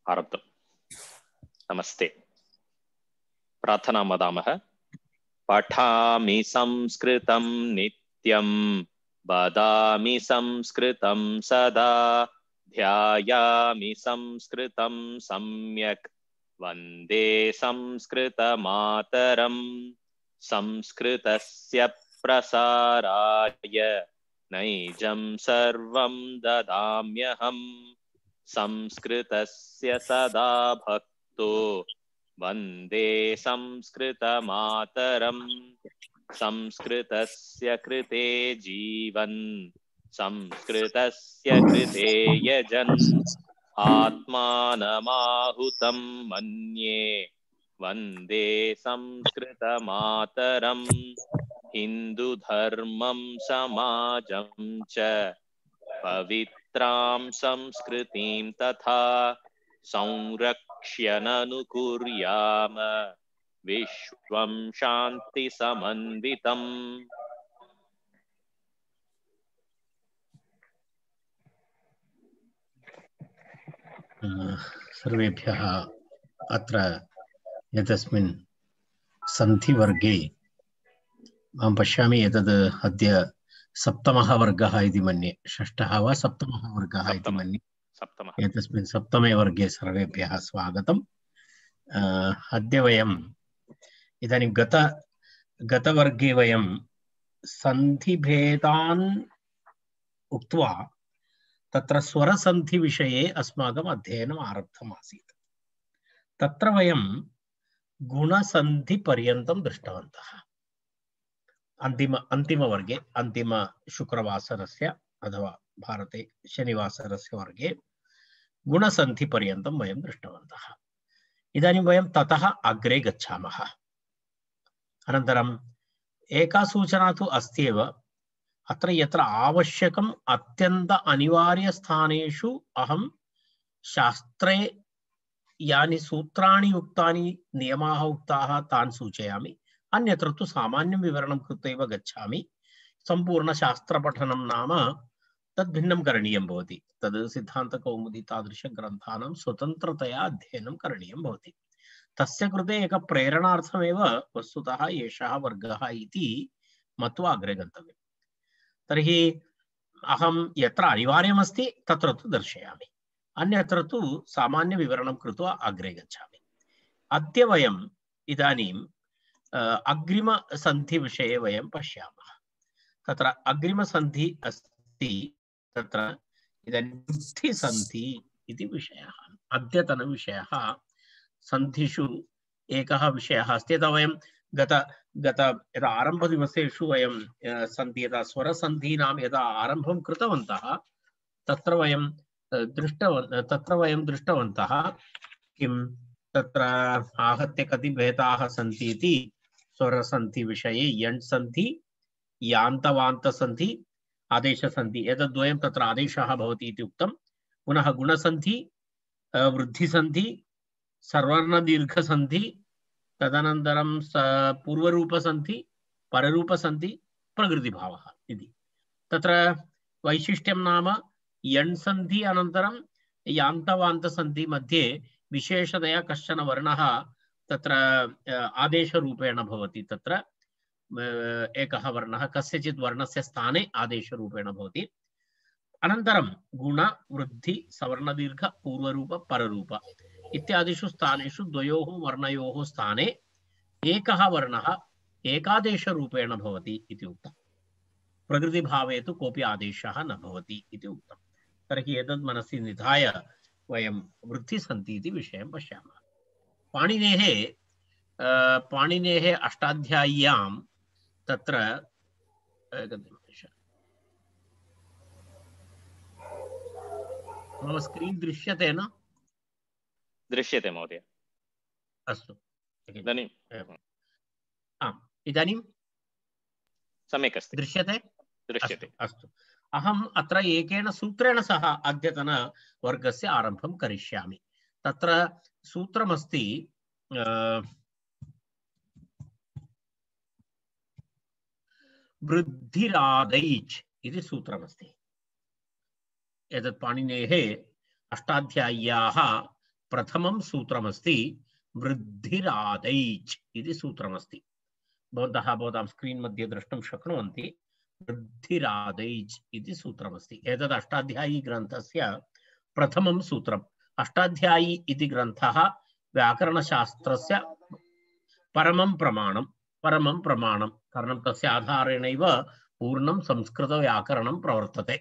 आरब्धम्। नमस्ते। प्रार्थनां वदामः। पठामि संस्कृतं नित्यं, वदामि संस्कृतं सदा, ध्यायामि संस्कृतं सम्यक्, वन्दे संस्कृतमातरम्। संस्कृतस्य प्रसाराय नैजं सर्वं ददाम्यहम्। संस्कृतस्य सदा भक्तो वन्दे संस्कृतमातरम्। संस्कृतस्य कृते जीवन् संस्कृतस्य कृते यजन् आत्मानमाहुतं मन्ये वन्दे संस्कृतमातरम्। हिन्दुधर्मं समाजं च पवित्रां संस्कृतिं तथा संरक्ष्य ननुकुर्याम विश्वं शान्ति समन्वितम्। सर्वेभ्यः अत्र एतस्मिन् सन्धिवर्गे अहं पश्यामि एतद् अद्य सप्तमः वर्गः इति मन्ये, षष्ठः वा सप्तमः वर्गः इति मन्ये। एतस्मिन् सप्तमे वर्गे सर्वेभ्यः स्वागतम्। अद्य वयम् इदानीं गतवर्गे वयं सन्धिभेदान् उक्त्वा तत्र स्वरसन्धिविषये अस्माकम् अध्ययनम् आरब्धम् आसीत्। तत्र वयं गुणसन्धिपर्यन्तं दृष्टवन्तः। अन्तिमवर्गे, अन्तिमशुक्रवासरस्य अथवा भारते शनिवासरस्य वर्गे गुणसन्धिपर्यन्तं वयं दृष्टवन्तः। इदानीं वयं ततः अग्रे गच्छामः। अनन्तरम् एका सूचना तु अस्ति एव, अत्र यत्र आवश्यकम् अत्यन्त अनिवार्यस्थानेषु अहं शास्त्रे यानि सूत्राणि उक्तानि, नियमाः उक्ताः तान् सूचयामि। अन्यत्र तु सामान्यं विवरणं कृत्वा एव गच्छामि। सम्पूर्णशास्त्रपठनं नाम तद्भिन्नं करणीयं भवति। तद् सिद्धान्तकौमुदी तादृशग्रन्थानां स्वतन्त्रतया अध्ययनं करणीयं भवति। तस्य कृते एक प्रेरणार्थमेव वस्तुतः एषः वर्गः इति मत्वा अग्रे गन्तव्यम्। तर्हि अहं यत्र अनिवार्यमस्ति तत्र तु दर्शयामि, अन्यत्र तु सामान्यविवरणं कृत्वा अग्रे गच्छामि। अद्य वयम् इदानीम् अग्रिमसन्धिविषये वयं पश्यामः। तत्र अग्रिमसन्धि अस्ति, तत्र इदानीं वृद्धिसन्धि इति विषयः, अद्यतनविषयः। सन्धिषु एकः विषयः अस्ति। यदा वयं यदा आरम्भदिवसेषु वयं यदा स्वरसन्धीनां यदा आरम्भं कृतवन्तः तत्र वयं दृष्टवन्तः किं तत्र आहत्य कति भेदाः सन्ति इति। स्वरसन्धिविषये यण् सन्धि, यान्तवान्तसन्धि, आदेशसन्धि, एतद्वयं तत्र आदेशः भवति इति उक्तं। पुनः गुणसन्धि, वृद्धिसन्धि, सर्वर्णदीर्घसन्धि, तदनन्तरं पूर्वरूपसन्धि, पररूपसन्धि, प्रकृतिभावः इति। तत्र वैशिष्ट्यं नाम यण् सन्धि अनन्तरं यान्तवान्तसन्धि मध्ये विशेषतया कश्चन वर्णः तत्र आदेशरूपेण भवति। तत्र एकः वर्णः कस्यचित् वर्णस्य स्थाने आदेशरूपेण भवति। अनन्तरं गुण, वृद्धि, सवर्णदीर्घ, पूर्वरूप, पररूप इत्यादिषु स्थानेषु द्वयोः वर्णयोः स्थाने एकः वर्णः एकादेशरूपेण भवति इति उक्तम्। प्रकृतिभावे तु कोऽपि आदेशः न भवति इति उक्तम्। तर्हि एतद् मनसि निधाय वयं वृद्धिसन्धि इति विषयं पश्यामः। पाणिनेः अष्टाध्याय्यां तत्र मम स्क्रीन् दृश्यते न? दृश्यते महोदय। अस्तु, इदानीं सम्यक् अस्ति, दृश्यते? दृश्यते। अस्तु, अहम् अत्र एकेन सूत्रेण सह अद्यतनवर्गस्य आरम्भं करिष्यामि। तत्र सूत्रमस्ति वृद्धिरादैच् इति सूत्रमस्ति। एतत् पाणिनेः अष्टाध्याय्याः प्रथमं सूत्रमस्ति वृद्धिरादैच् इति सूत्रमस्ति। भवतां स्क्रीन् मध्ये द्रष्टुं शक्नुवन्ति। वृद्धिरादैच् इति सूत्रमस्ति। एतद् अष्टाध्यायी ग्रन्थस्य प्रथमं सूत्रम्। अष्टाध्यायी इति ग्रन्थः व्याकरणशास्त्रस्य परमं प्रमाणं कारणं तस्य आधारेणैव पूर्णं संस्कृतव्याकरणं प्रवर्तते।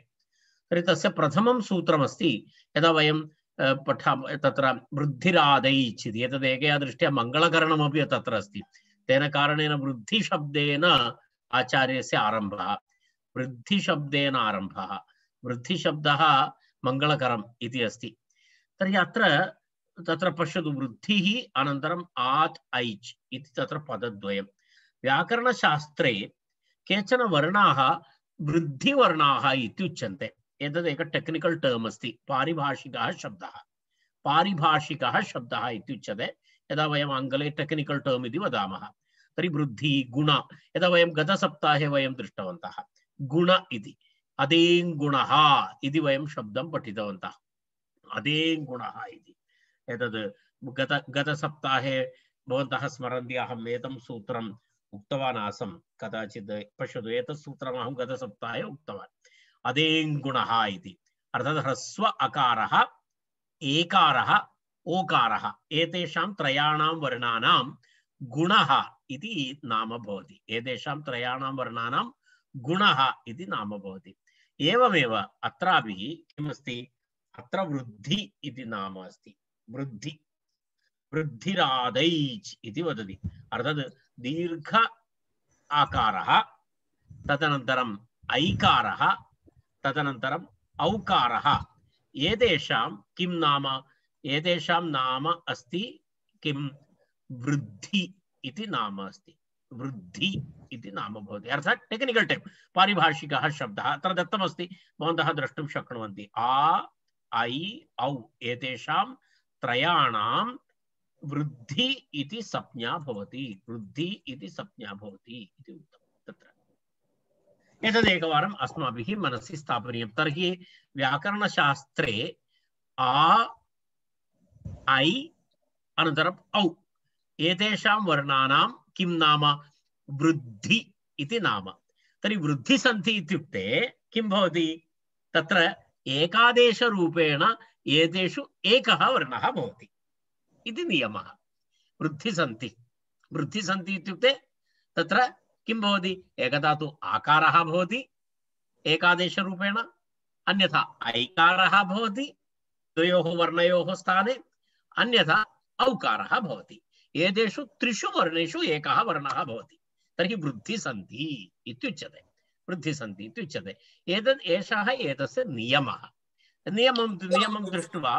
तर्हि तस्य प्रथमं सूत्रमस्ति। यदा वयं पठामः तत्र वृद्धिरादैच् इति, एतद् एकया दृष्ट्या मङ्गलकरणमपि तत्र अस्ति। तेन कारणेन वृद्धिशब्देन आचार्यस्य आरम्भः, वृद्धिशब्देन आरम्भः, वृद्धिशब्दः मङ्गलकरम् इति अस्ति। तर्हि तत्र पश्यतु, वृद्धिः अनन्तरम् आत् ऐच् इति तत्र पदद्वयं। व्याकरणशास्त्रे केचन वर्णाः वृद्धिवर्णाः इत्युच्यन्ते। एतद् एक टेक्निकल टर्म् अस्ति, पारिभाषिकः शब्दः इत्युच्यते। यदा वयम् आङ्ग्ले टेक्निकल टर्म् इति वदामः। तर्हि वृद्धि गुण, यदा वयं गतसप्ताहे वयं दृष्टवन्तः गुण इति, अदेङ्गुणः इति वयं शब्दं पठितवन्तः। अदेङ्गुणः इति एतद् गतसप्ताहे भवन्तः स्मरन्ति, अहम् एतं सूत्रम् उक्तवान् आसम्। कदाचित् पश्यतु, एतत् सूत्रम् अहं गतसप्ताहे उक्तवान्। अदेङ्गुणः इति अर्थात् ह्रस्व अकारः, एकारः, ओकारः, एतेषां त्रयाणां वर्णानां गुणः इति नाम भवति। एतेषां त्रयाणां वर्णानां गुणः इति नाम भवति। एवमेव अत्रापि किमस्ति, अत्र वृद्धि इति नाम अस्ति। वृद्धि, वृद्धिरादैच् इति वदति। अर्थात् दीर्घ आकारः, तदनन्तरम् ऐकारः, तदनन्तरम् औकारः, एतेषां किं नाम, एतेषां नाम अस्ति किं, वृद्धि इति नाम अस्ति। वृद्धि इति नाम भवति। अर्थात् टेक्निकल टर्म्, पारिभाषिकः शब्दः अत्र दत्तमस्ति, भवन्तः द्रष्टुं शक्नुवन्ति। आ ऐ औ एतेषां त्रयाणां वृद्धि इति संज्ञा भवति, वृद्धि इति संज्ञा भवति इति उक्तम्। तत्र एतदेकवारम् अस्माभिः मनसि स्थापनीयं। तर्हि व्याकरणशास्त्रे आ ऐ अनन्तरम् औ एतेषां वर्णानां किं नाम, वृद्धि इति नाम। तर्हि वृद्धिसन्धि इत्युक्ते किं भवति, तत्र एकादेशरूपेण एतेषु एकः वर्णः भवति इति नियमः। वृद्धिसन्धि, वृद्धिसन्धि इत्युक्ते तत्र किं भवति, एकदा तु आकारः भवति एकादेशरूपेण, अन्यथा ऐकारः भवति द्वयोः वर्णयोः स्थाने, अन्यथा औकारः भवति। एतेषु त्रिषु वर्णेषु एकः वर्णः भवति। तर्हि वृद्धिसन्धि इत्युच्यते, वृद्धिसन्धि इत्युच्यते। एतद् एषः एतस्य नियमः। नियमं दृष्ट्वा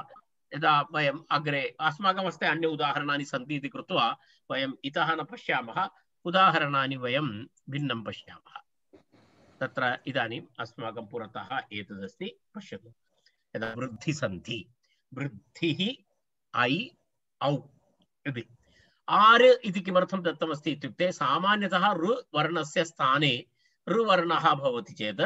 यदा वयम् अग्रे अस्माकं हस्ते अन्य उदाहरणानि सन्ति इति कृत्वा वयम् इतः न पश्यामः, उदाहरणानि वयं भिन्नं पश्यामः। तत्र इदानीम् अस्माकं पुरतः एतदस्ति, पश्यतु। यदा वृद्धिसन्धि, वृद्धिः ऐ औ इति। आर् इति किमर्थं दत्तमस्ति इत्युक्ते, सामान्यतः ऋ वर्णस्य स्थाने ऋ वर्णः भवति चेत्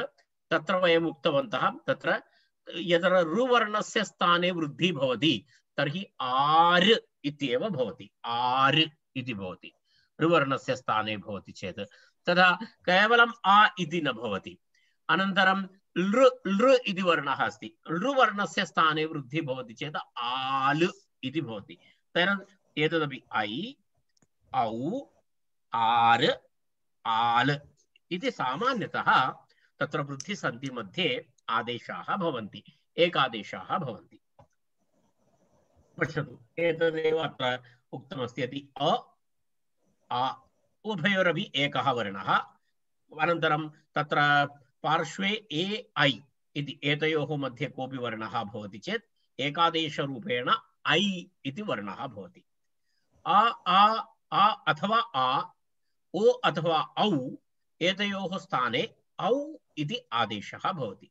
तत्र वयम् उक्तवन्तः, तत्र यत्र ऋ वर्णस्य स्थाने वृद्धिः भवति तर्हि आर् इत्येव भवति। आर् इति भवति ऋवर्णस्य स्थाने भवति चेत्। तदा केवलम् आ इति न भवति। अनन्तरं लृ इति वर्णः अस्ति, लृवर्णस्य स्थाने वृद्धिः भवति चेत् आल् इति भवति। तेन एतदपि ऐ औ आर् आल् इति सामान्यतः तत्र वृद्धिसन्धि मध्ये आदेशाः भवन्ति, एकादेशाः भवन्ति। पश्यतु, एतदेव अत्र उक्तमस्ति यदि अ आ उभयोरपि एकः वर्णः, अनन्तरं तत्र पार्श्वे ए ऐ इति एतयोः मध्ये कोऽपि वर्णः भवति चेत् एकादेशरूपेण ऐ इति वर्णः भवति। आ अथवा आ, ओ अथवा औ एतयोः स्थाने औ इति आदेशः भवति।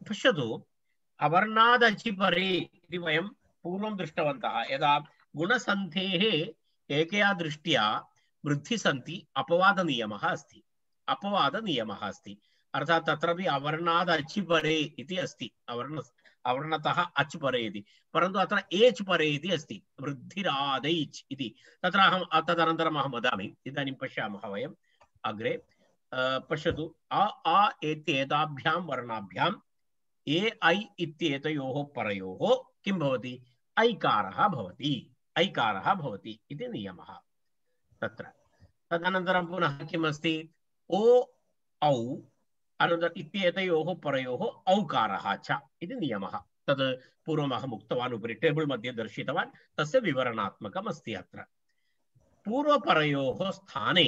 पश्यतु, अवर्णादचिपरे इति वयं पूर्वं दृष्टवन्तः। यदा गुणसन्धेः एकया दृष्ट्या वृद्धिसन्धि अपवादनियमः अस्ति, अपवादनियमः अस्ति। अर्थात् तत्रापि अवर्णादचिपरे इति अस्ति, अवर्णतः अच् परे इति, परन्तु अत्र एच् परे इति अस्ति, वृद्धिरादैच् इति। तत्र अहं तदनन्तरम् अहं वदामि। इदानीं पश्यामः वयम् अग्रे। पश्यतु, अ आ इत्येताभ्यां वर्णाभ्याम् ए ऐ इत्येतयोः परयोः किं भवति? ऐकारः भवति, ऐकारः भवति इति नियमः तत्र। तदनन्तरं पुनः किम् अस्ति? ओ औ अनन्तरम् इत्येतयोः परयोः औकारः च इति नियमः। तद् पूर्वम् अहम् उक्तवान्, उपरि टेबल् मध्ये दर्शितवान्, तस्य विवरणात्मकम् अस्ति अत्र। पूर्वपरयोः स्थाने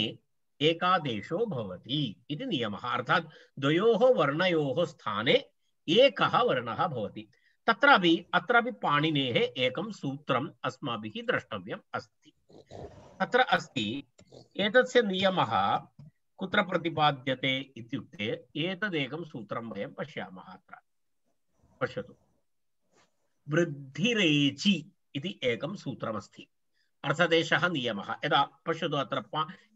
एकादेशो भवति इति नियमः, अर्थात् द्वयोः वर्णयोः स्थाने एकः वर्णः भवति। तत्रापि अत्रापि पाणिनेः एकं सूत्रम् अस्माभिः द्रष्टव्यम् अस्ति। तत्र अस्ति, एतस्य नियमः कुत्र प्रतिपाद्यते इत्युक्ते एतदेकं सूत्रं वयं पश्यामः अत्र। पश्यतु, वृद्धिरेचि इति एकं सूत्रमस्ति, अर्थादेशः नियमः। यदा पश्यतु अत्र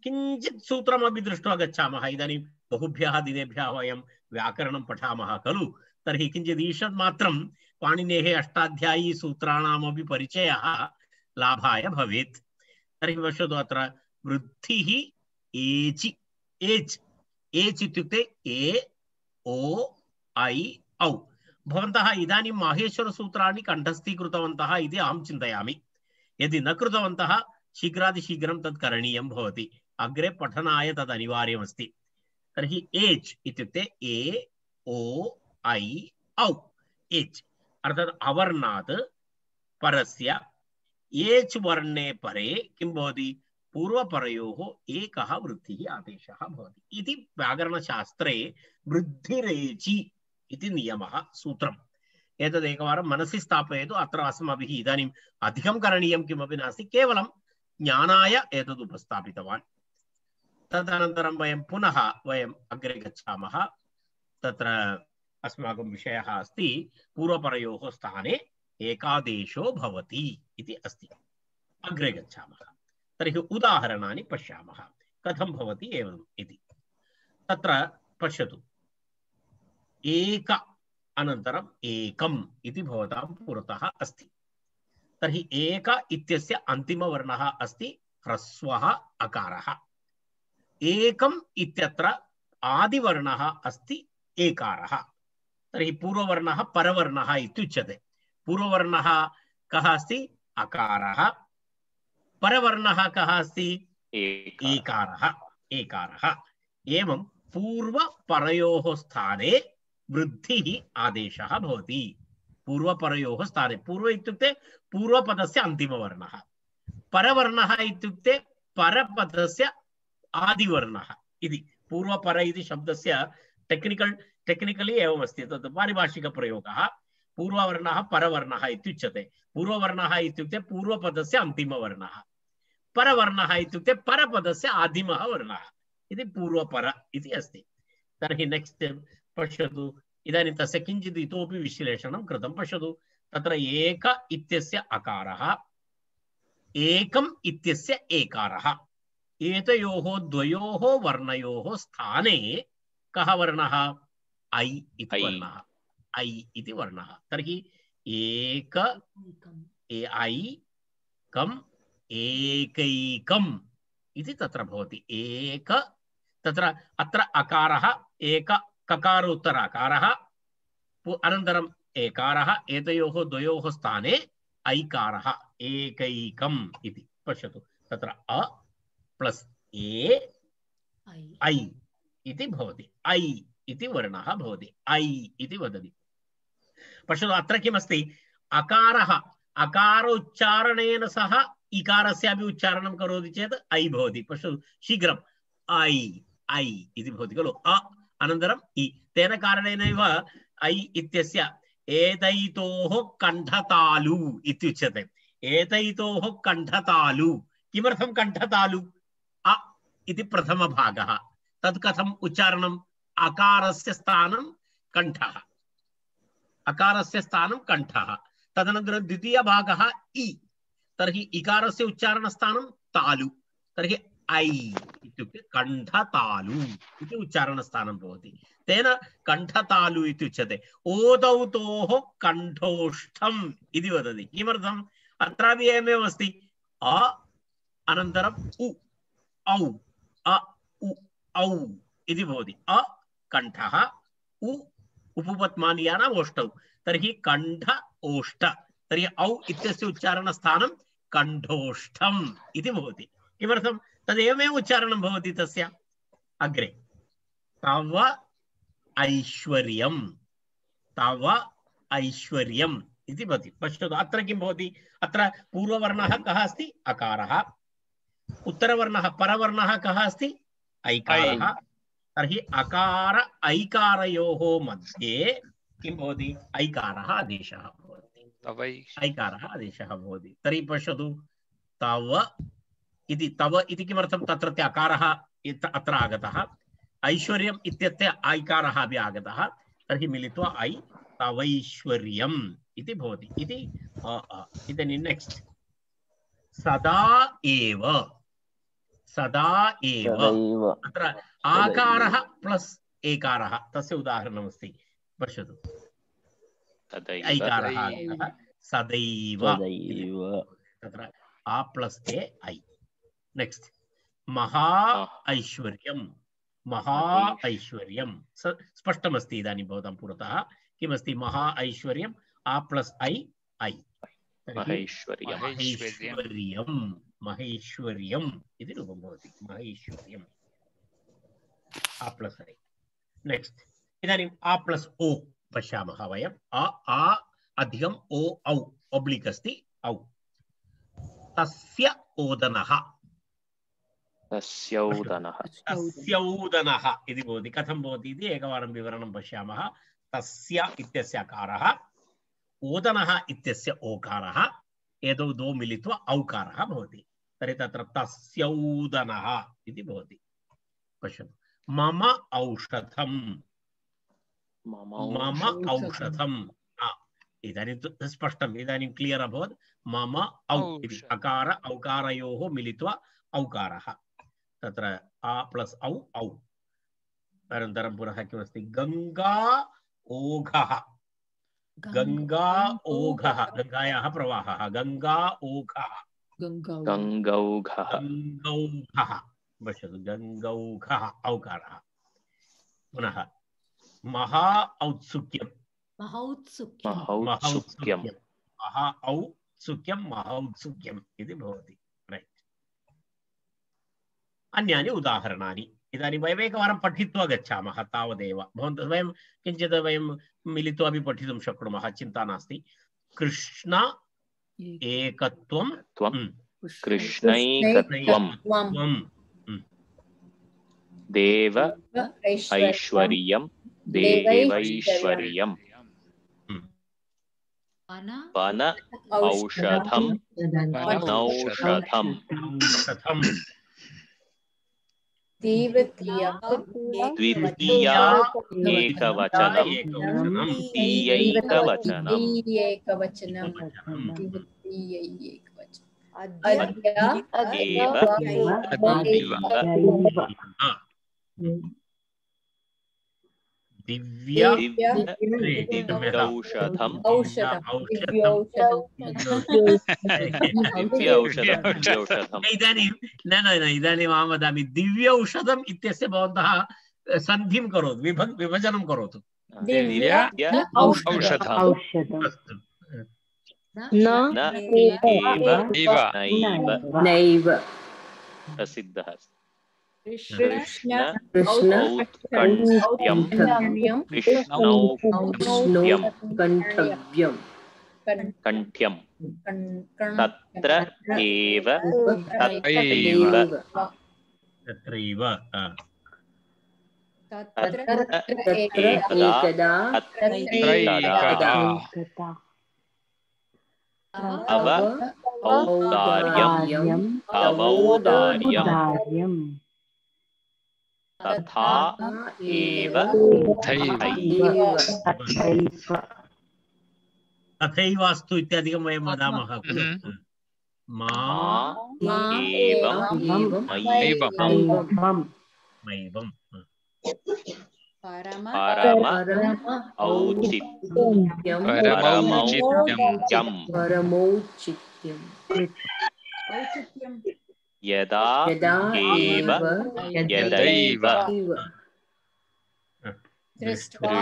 किञ्चित् सूत्रमपि दृष्ट्वा गच्छामः। इदानीं बहुभ्यः दिनेभ्यः वयं व्याकरणं पठामः खलु, तर्हि किञ्चित् ईषत् मात्रं पाणिनेः अष्टाध्यायी सूत्राणामपि परिचयः लाभाय भवेत्। तर्हि पश्यतु अत्र वृद्धिः एचि, एच् एच् इत्युक्ते ए ओ ऐ औ। भवन्तः इदानीं माहेश्वरसूत्राणि कण्ठस्थीकृतवन्तः इति अहं चिन्तयामि। यदि न कृतवन्तः शीघ्रातिशीघ्रं तत् करणीयं भवति, अग्रे पठनाय तद् अनिवार्यमस्ति। तर्हि एच् इत्युक्ते ए ओ ऐ औ, एच् अर्थात् अवर्णात् परस्य एच् वर्णे परे किं भवति? पूर्वपरयोः एकः वृद्धिः आदेशः भवति इति व्याकरणशास्त्रे वृद्धिरेचि इति नियमः, सूत्रम्। एतदेकवारं मनसि स्थापयतु। अत्र अस्माभिः इदानीम् अधिकं करणीयं किमपि नास्ति, केवलं ज्ञानाय एतद् उपस्थापितवान्। तदनन्तरं वयं पुनः अग्रे गच्छामः। तत्र अस्माकं विषयः अस्ति पूर्वपरयोः स्थाने एकादेशो भवति इति अस्ति। अग्रे गच्छामः। तर्हि उदाहरणानि पश्यामः कथं भवति एवम् इति। तत्र पश्यतु, एक अनन्तरम् एकम् इति भवतां पुरतः अस्ति। तर्हि एक इत्यस्य अन्तिमवर्णः अस्ति ह्रस्वः अकारः। एकम् इत्यत्र आदिवर्णः अस्ति एकारः। तर्हि पूर्ववर्णः परवर्णः इत्युच्यते। पूर्ववर्णः कः अस्ति? अकारः। परवर्णः कः अस्ति? एकारः, एकारः। एवं पूर्वपरयोः स्थाने वृद्धिः आदेशः भवति। पूर्वपरयोः स्थाने, पूर्व इत्युक्ते पूर्वपदस्य अन्तिमवर्णः, परवर्णः इत्युक्ते परपदस्य आदिवर्णः इति। पूर्वपर इति शब्दस्य टेक्निकली एवमस्ति, तत् पारिभाषिकप्रयोगः। पूर्ववर्णः परवर्णः इत्युच्यते। पूर्ववर्णः इत्युक्ते पूर्वपदस्य अन्तिमवर्णः, परवर्णः इत्युक्ते परपदस्य आदिमः वर्णः इति पूर्वपर इति अस्ति। तर्हि नेक्स्ट् पश्यतु, इदानीं तस्य किञ्चित् इतोपि विश्लेषणं कृतं। पश्यतु, तत्र एक इत्यस्य अकारः, एकम् इत्यस्य एकारः, एतयोः द्वयोः वर्णयोः स्थाने कः वर्णः? ऐ इति वर्णः, ऐ इति वर्णः। तर्हि एक ऐकम् एकैकम् इति तत्र भवति। एक तत्र अत्र अकारः, एक ककारोत्तर अकारः, अनन्तरम् एकारः, एतयोः द्वयोः स्थाने ऐकारः, एकैकम् इति। पश्यतु, तत्र अ प्लस् ए ऐ इति भवति, ऐ इति वर्णः भवति, ऐ इति वदति। पश्यतु, अत्र किमस्ति? अकारः, अकारोच्चारणेन सह इकारस्यापि उच्चारणं करोति चेत् ऐ भवति। पश्यतु शीघ्रम्, ऐ ऐ इति भवति खलु। अ अनन्तरम् इ, तेन कारणेनैव ऐ इत्यस्य एतैतोः कण्ठतालु इत्युच्यते। एतैतोः कण्ठतालु, किमर्थं कण्ठतालु? अ इति प्रथमभागः, तत् कथम् उच्चारणम्? अकारस्य स्थानं कण्ठः, अकारस्य स्थानं कण्ठः। तदनन्तरं द्वितीयभागः इ, तर्हि इकारस्य उच्चारणस्थानं तालु। तर्हि ऐ इत्युक्ते कण्ठतालु इति उच्चारणस्थानं भवति। तेन कण्ठतालु इत्युच्यते। ओदौतोः कण्ठोष्ठम् इति वदति। किमर्थम्? अत्रापि एवमेव अस्ति। अ अनन्तरम् उ औ अ उ औ इति भवति। अ कण्ठः, उ उपपद्मानीयानाम् ओष्ठौ, तर्हि कण्ठ ओष्ठ, तर्हि औ इत्यस्य उच्चारणस्थानं कण्ठोष्ठम् इति भवति। किमर्थं? तदेवमेव उच्चारणं भवति तस्य अग्रे। तव ऐश्वर्यम्, तव ऐश्वर्यम् इति भवति। पश्यतु अत्र किं भवति? अत्र पूर्ववर्णः कः अस्ति? अकारः। उत्तरवर्णः परवर्णः कः अस्ति? ऐकारः। तर्हि अकार ऐकारयोः मध्ये किं भवति? ऐकारः आदेशः भवति। ऐकारः आदेशः भवति। तर्हि पश्यतु तव इति, तव इति किमर्थं? तत्रत्य अकारः अत्र आगतः, ऐश्वर्यम् इत्यस्य ऐकारः अपि आगतः, तर्हि मिलित्वा ऐ तवैश्वर्यम् इति भवति। इति इदानीं नेक्स्ट् सदा एव, सदा एव अत्र आकारः प्लस् एकारः, तस्य उदाहरणमस्ति। पश्यतु ऐकारः आगतः, सदैव तत्र आ प्लस् ए ऐ। नेक्स्ट् महा ऐश्वर्यं, महा ऐश्वर्यं स्पष्टमस्ति इदानीं भवतां पुरतः किमस्ति? महा ऐश्वर्यम् आ प्लस् ऐ ऐ, महेश्वर्यं, महेश्वर्यम् इति रूपं भवति। महेश्वर्यम् आ प्लस् ऐ। नेक्स्ट् इदानीम् आ प्लस् ओ पश्यामः वयम्। आ अधिकम् ओ औ ओब्लिक् अस्ति, औ। तस्य ओदनः, तस्यौदनः, तस्यौदनः इति भवति। कथं भवति इति एकवारं विवरणं पश्यामः। तस्य इत्यस्य अकारः, ओदनः इत्यस्य ओकारः, एतौ द्वौ मिलित्वा औकारः भवति। तर्हि तत्र तस्यौदनः इति भवति। पश्यतु मम औषधं, मम औषधं, इदानीं स्पष्टम्, इदानीं क्लियर् अभवत्। मम औ इति अकार औकारयोः मिलित्वा औकारः, तत्र आ प्लस् औ औ। अनन्तरं पुनः किमस्ति? गङ्गा ओघः, गङ्गा ओघः, गङ्गायाः प्रवाहः, गङ्गा ओघः, गङ्गौघः, गङ्गौघः। पश्यतु गङ्गौघः औकारः। पुनः महा औत्सुक्यं, महौत्सुक्यं, महा औत्सुक्यं, महौत्सुक्यम् इति भवति। रैट्। अन्यानि उदाहरणानि इदानीं वयम् एकवारं पठित्वा गच्छामः, तावदेव। भवन्तः वयं किञ्चित् वयं मिलित्वा अपि पठितुं शक्नुमः, चिन्ता नास्ति। कृष्ण एकत्वं, कृष्णैकत्वं, देव ऐश्वर्यं, देवैश्वर्यं, वन औषधं, वनौषधं, द्वितीया एकवचनं, द्वितीयैकवचनं, अद्य एव, दिव्यौषधं, दिव्यौषधं। इदानीं इदानीम् अहं वदामि दिव्यौषधम् इत्यस्य भवन्तः सन्धिं करोतु, विभजनं करोतु। नैव प्रसिद्धः अस्ति। कृष्ण औत्कण्ठ्यं, कृष्णौत्कण्ठ्यं, कण्ठ्यं, तत्र एव, तत्रैव, तत्रैव, एकदा, तत्रैकदा, तव औदार्यं, तवौदार्यं, तथा एव, तथैवास्तु इत्यादिकं वयं वदामः। मा एवं मयैवं मैवम् परम औचित्यं परमौचित्यं परमौचित्यं यदा यदा एव यदैव दृष्ट्वा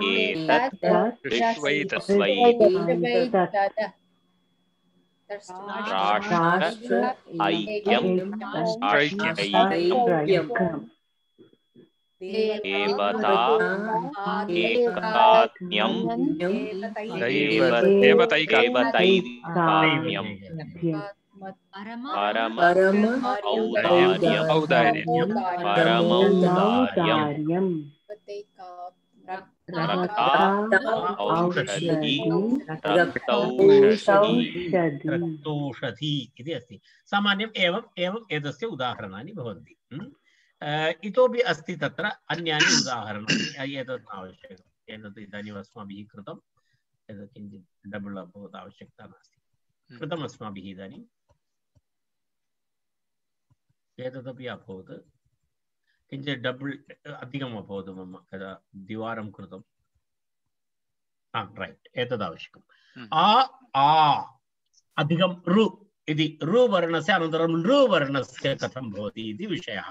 एतत् दृष्ट्वैतत् राष्ट्र ऐक्यं राष्ट्रैक्यं देवता एकात्म्यं देवतैकात्म्यं परम औदार्यं परमौदार्यं रक्ता औषधी रक्तौषधी इति अस्ति। सामान्यम् एवम् एवम् एतस्य उदाहरणानि भवन्ति। इतोपि अस्ति तत्र अन्यानि उदाहरणानि। एतत् आवश्यकम्। एतत् इदानीम् अस्माभिः कृतम्। एतत् किञ्चित् डबल् अभवत्, आवश्यकता नास्ति। कृतम् अस्माभिः इदानीम्। एतदपि अभवत्, किञ्चित् डबल् अधिकम् अभवत् मम कदा द्विवारं कृतं। रैट्, एतद् आवश्यकम्। आ आ अधिकं रु इति रु वर्णस्य अनन्तरं लृ वर्णस्य कथं भवति इति विषयः।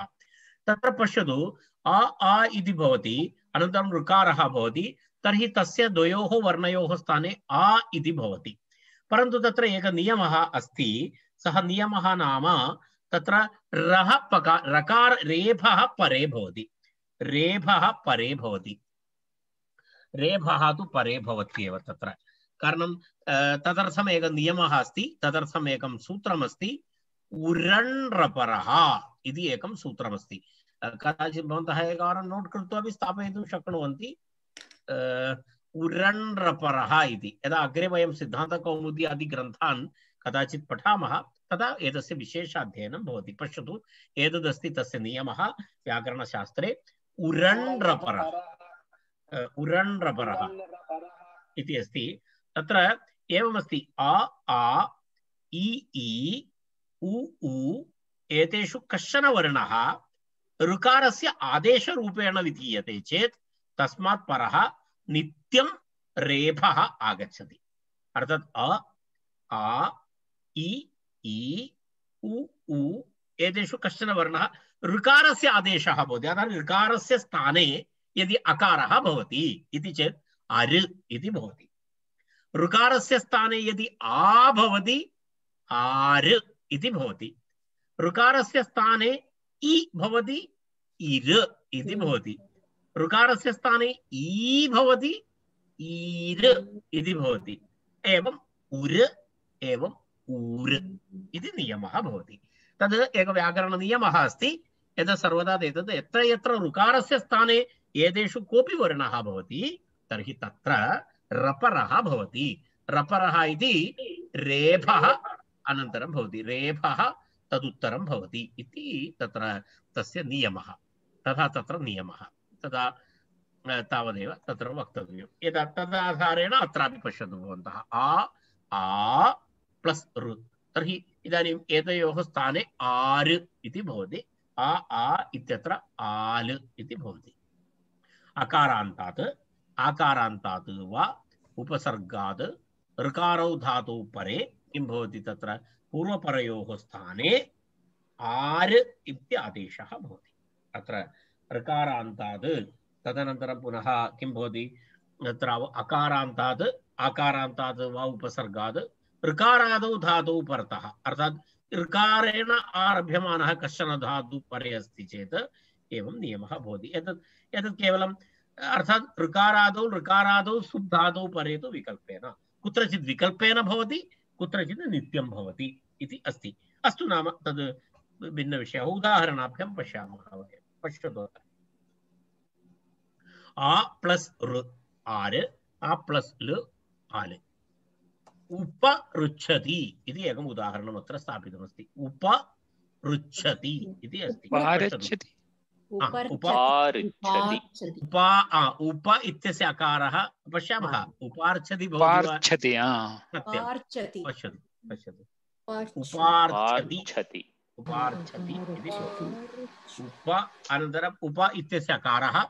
तत्र पश्यतु, आ आ इति भवति, अनन्तरं ऋकारः भवति, तर्हि तस्य द्वयोः वर्णयोः स्थाने आ इति भवति। परन्तु तत्र एकः नियमः अस्ति। सः नियमः नाम तत्र रः रकार रेफः परे भवति। रेफः परे भवति। रेफः तु परे भवत्येव तत्र। कारणं तदर्थम् एकः नियमः अस्ति, तदर्थम् एकं सूत्रमस्ति। उरण्रपरः इति एकं सूत्रमस्ति। कदाचित् भवन्तः एकवारं नोट् कृत्वा अपि स्थापयितुं शक्नुवन्ति। उरण्रपरः इति यदा अग्रे वयं सिद्धान्तकौमुदी आदि ग्रन्थान् कदाचित् पठामः तदा एतस्य विशेषाध्ययनं भवति। पश्यतु, एतदस्ति तस्य नियमः व्याकरणशास्त्रे। उरण्रपरः उरण्रपरः इति अस्ति। तत्र एवमस्ति, आ आ इ ई उ ऊ एतेषु कश्चन वर्णः ऋकारस्य आदेशरूपेण विधीयते चेत् तस्मात् परः नित्यं रेफः आगच्छति। अर्थात् अ आ इ ई उ ऊ एतेषु कश्चन वर्णः ऋकारस्य आदेशः भवति। अतः ऋकारस्य स्थाने यदि अकारः भवति इति चेत् अर् इति भवति। ऋकारस्य स्थाने यदि आ भवति आर् इति भवति। ऋकारस्य स्थाने इ भवति इर् इति भवति। ऋकारस्य स्थाने ई भवति ईर् इति भवति। एवम् उर् एवम् ऊर् इति नियमः भवति। तद् एकः व्याकरणनियमः अस्ति। यदा सर्वदा एतद् यत्र यत्र ऋकारस्य स्थाने एतेषु कोऽपि वर्णः भवति तर्हि तत्र रपरः भवति। रपरः इति रेफः अनन्तरं भवति, रेफः तदुत्तरं भवति इति तत्र तस्य नियमः। तथा तत्र नियमः तदा तावदेव तत्र वक्तव्यम्। यदा तदाधारेण अत्रापि पश्यतु भवन्तः, आ आ प्लस् ऋ, तर्हि इदानीम् एतयोः स्थाने आर् इति भवति। आ आ इत्यत्र आल् इति भवति। अकारान्तात् आकारान्तात् वा उपसर्गात् ऋकारौ धातौ परे किं भवति, तत्र पूर्वपरयोः स्थाने आर् इति आदेशः भवति। अत्र ऋकारान्तात् तदनन्तरं पुनः किं भवति, तत्र अकारान्तात् आकारान्तात् वा उपसर्गात् ऋकारादौ धातौ परतः, अर्थात् ऋकारेण आरभ्यमानः कश्चन धातु परे अस्ति चेत् एवं नियमः भवति। एतत् केवलम् अर्थात् ऋकारादौ सुब्धादौ परे तु विकल्पेन, कुत्रचित् विकल्पेन भवति, कुत्रचित् नित्यं भवति इति अस्ति। अस्तु, नाम तद् भिन्नविषयः। उदाहरणाभ्यां पश्यामः वयं। पश्यतु, आ प्लस् ऋ आर्, आ प्लस् लृ आल्। उपऋच्छति इति एकम् उदाहरणम् अत्र स्थापितमस्ति। उपऋच्छति इति अस्ति। उप इत्यस्य आकारः पश्यामः, उपार्च्छति भवति। पश्यतु पश्यतु उपार्चति पार्च्छति उपार्चति इति भवति। उप अनन्तरम् उप इत्यस्य अकारः,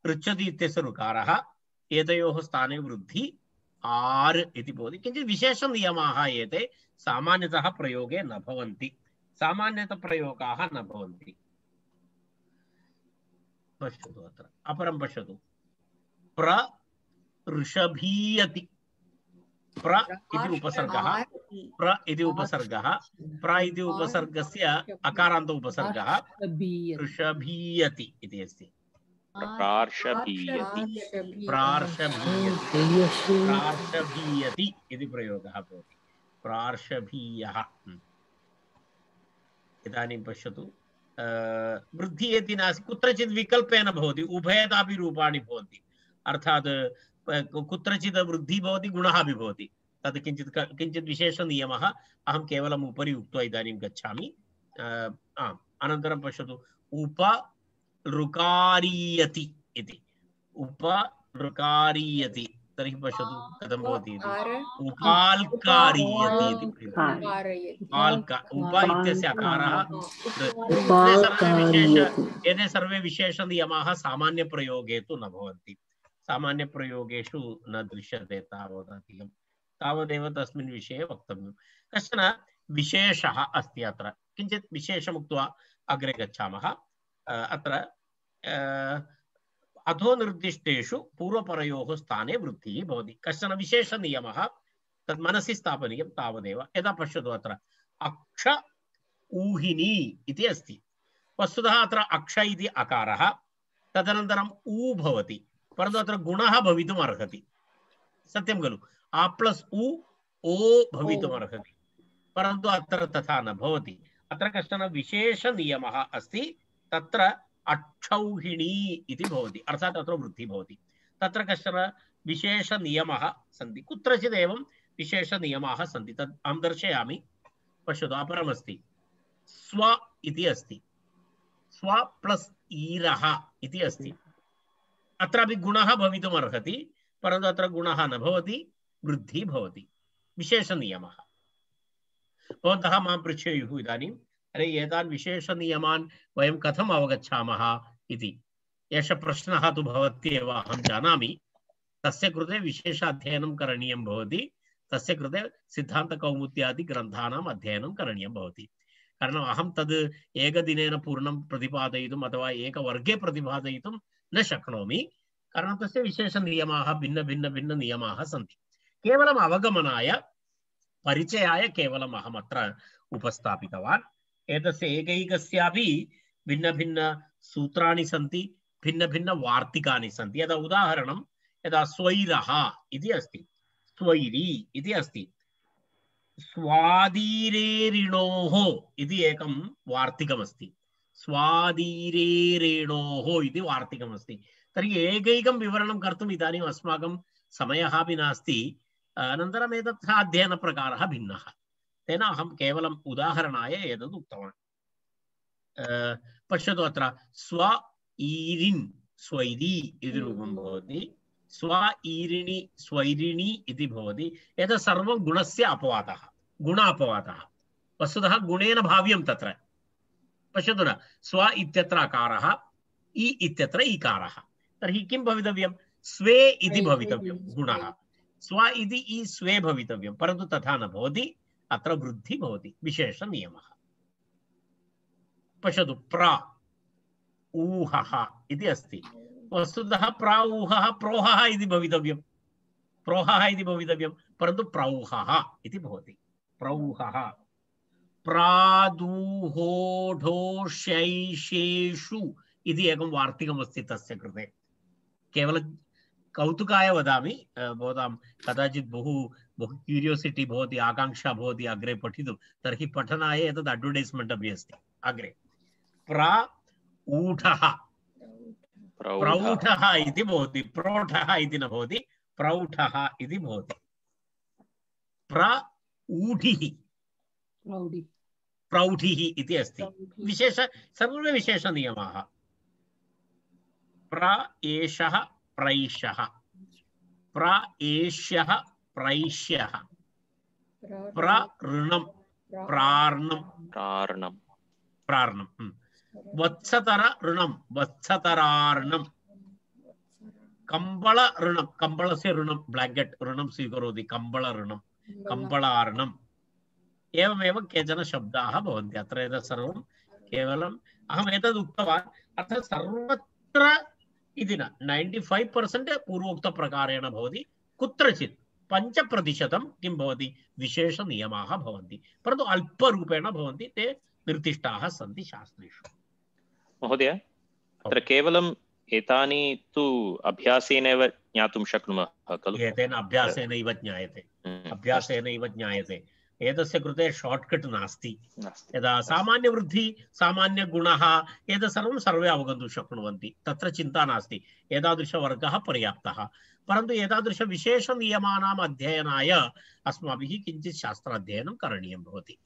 पृच्छति इत्यस्य ऋकारः, एतयोः स्थाने वृद्धि आर् इति भवति। किञ्चित् विशेषनियमाः एते सामान्यतः प्रयोगे न भवन्ति, सामान्यतः प्रयोगाः न भवन्ति। पश्यतु अत्र अपरं पश्यतु, ऋषभीयति, प्र इति उपसर्गः, प्र इति उपसर्गः, प्र इति उपसर्गस्य अकारान्त उपसर्गः ऋषभीयति इति अस्ति। प्रार्षभीयति प्रार्षभीयति इति प्रयोगः भवति। प्रार्षभीयः। इदानीं पश्यतु, वृद्धिः इति नास्ति, कुत्रचित् विकल्पेन भवति, उभयतापि रूपाणि भवन्ति। अर्थात् कुत्रचित् वृद्धिः भवति, गुणः अपि भवति। तद् किञ्चित् विशेषनियमः अहं केवलम् उपरि उक्त्वा इदानीं गच्छामि। अनन्तरं पश्यतु, उपऋकारीयति इति। उपऋकारीयति, तर्हि पश्यतु कथं भवति इति। उपाल्कारीयति इति प्रयोगः। उप इत्यस्य अकारः, एते सर्वे विशेषनियमाः सामान्यप्रयोगे तु न भवन्ति, सामान्यप्रयोगेषु न दृश्यते तावदधिकं, तावदेव तस्मिन् विषये वक्तव्यं। कश्चन विशेषः अस्ति अत्र, किञ्चित् विशेषमुक्त्वा अग्रे गच्छामः। अत्र अधोनिर्दिष्टेषु पूर्वपरयोः स्थाने वृद्धिः भवति। कश्चन विशेषनियमः तत् मनसि स्थापनीयं, तावदेव। यदा पश्यतु अत्र अक्ष ऊहिनी इति अस्ति। वस्तुतः अत्र अक्ष इति अकारः, तदनन्तरम् ऊ भवति, परन्तु अत्र गुणः भवितुम् अर्हति, सत्यं खलु? आ प्लस् उ ओ भवितुम् अर्हति, परन्तु अत्र तथा न भवति। अत्र कश्चन विशेषनियमः अस्ति, तत्र अक्षौहिणी इति भवति, अर्थात् अत्र वृद्धिः भवति। तत्र कश्चन विशेषनियमः सन्ति, कुत्रचित् एवं विशेषनियमाः सन्ति, तत् अहं दर्शयामि। पश्यतु, अपरमस्ति स्व इति अस्ति, स्व प्लस् ईरः इति अस्ति। अत्रापि गुणः भवितुम् अर्हति, परन्तु अत्र गुणः न भवति, वृद्धिः भवति। विशेषनियमः। भवन्तः मां पृच्छेयुः इदानीम्, अरे एतान् विशेषनियमान् वयं कथम् अवगच्छामः इति। एषः प्रश्नः तु भवत्येव, अहं जानामि। तस्य कृते विशेष अध्ययनं करणीयं भवति, तस्य कृते सिद्धान्तकौमुद्यादि ग्रन्थानाम् अध्ययनं करणीयं भवति। कारणम् अहं तद् एकदिनेन पूर्णं प्रतिपादयितुम् अथवा एकवर्गे प्रतिपादयितुं न शक्नोमि, कारणं तस्य विशेषनियमाः भिन्ननियमाः सन्ति। केवलम् अवगमनाय, परिचयाय केवलम् अहम् अत्र उपस्थापितवान्। एतस्य एकैकस्यापि भिन्नसूत्राणि सन्ति, भिन्नवार्तिकानि सन्ति। यदा उदाहरणं, यदा स्वैरः इति अस्ति, स्वैरी इति अस्ति, स्वादीरेरिणोः इति एकं वार्तिकमस्ति, स्वादीरेरेणोः इति वार्तिकमस्ति। तर्हि एकैकं विवरणं कर्तुम् इदानीम् अस्माकं समयः अपि नास्ति। अनन्तरम् एतत् अध्ययनप्रकारः भिन्नः, तेन अहं केवलम् उदाहरणाय एतद् उक्तवान्। पश्यतु, अत्र स्व ईरिन् स्वैरी इति रूपं भवति, स्व ईरिणि स्वैरिणी इति भवति। एतत् सर्वं गुणस्य अपवादः, गुणापवादः। वस्तुतः गुणेन भाव्यं तत्र। पश्यतु न, स्व इत्यत्र अकारः, इ इत्यत्र ईकारः, तर्हि किं भवितव्यं? स्वे इति भवितव्यं गुणः, स्व इति इ स्वे भवितव्यं, परन्तु तथा न भवति, अत्र वृद्धिः भवति। विशेषनियमः। पश्यतु, प्र ऊहः इति अस्ति। वस्तुतः प्र ऊहः प्रोहः इति भवितव्यं, प्रोहः इति भवितव्यं, परन्तु प्रौहः इति भवति। प्रौहः। प्रादुहोढोशैषेषु इति एकं वार्तिकमस्ति तस्य कृते। केवलं कौतुकाय वदामि, भवतां कदाचित् बहु क्यूरियोसिटी भवति, आकाङ्क्षा भवति अग्रे पठितुं, तर्हि पठनाय एतत् अड्वर्टैस्मेण्ट् अपि अस्ति अग्रे। प्रौढः, प्रौढः इति भवति, प्रौढः इति न भवति, प्रौढः इति भवति। प्रौढिः, प्रौढिः इति अस्ति। सर्वे विशेषनियमाः। प्र एषः प्रैषः, प्र एष्यः प्रैष्यः, प्र ऋणं प्रार्णं प्रार्णं प्रार्णं वत्सतर ऋणं वत्सतरार्णं कम्बल ऋणं कम्बलस्य ऋणं ब्लैङ्केट् ऋणं स्वीकरोति कम्बल ऋणं कम्बलार्णम् एवमेव केचन शब्दाः भवन्ति अत्र एतत् सर्वं केवलम् अहम् एतद् उक्तवान् अत्र सर्वत्र इति न 95% पूर्वोक्तप्रकारेण भवति कुत्रचित् 5% किं भवति विशेषनियमाः भवन्ति परन्तु अल्परूपेण भवन्ति ते निर्दिष्टाः सन्ति शास्त्रेषु महोदय अत्र केवलम् एतानि तु अभ्यासेनैव ज्ञातुं शक्नुमः खलु एतेन अभ्यासेनैव ज्ञायते अभ्यासेनैव ज्ञायते एतस्य कृते शॉर्टकट नास्ति यदा सामान्यवृद्धि सामान्यगुणः एतत् सर्वं सर्वे अवगन्तुं शक्नुवन्ति तत्र चिन्ता नास्ति एतादृशवर्गः पर्याप्तः परन्तु एतादृशविशेषनियमानाम् अध्ययनाय अस्माभिः किञ्चित् शास्त्राध्ययनं करणीयं भवति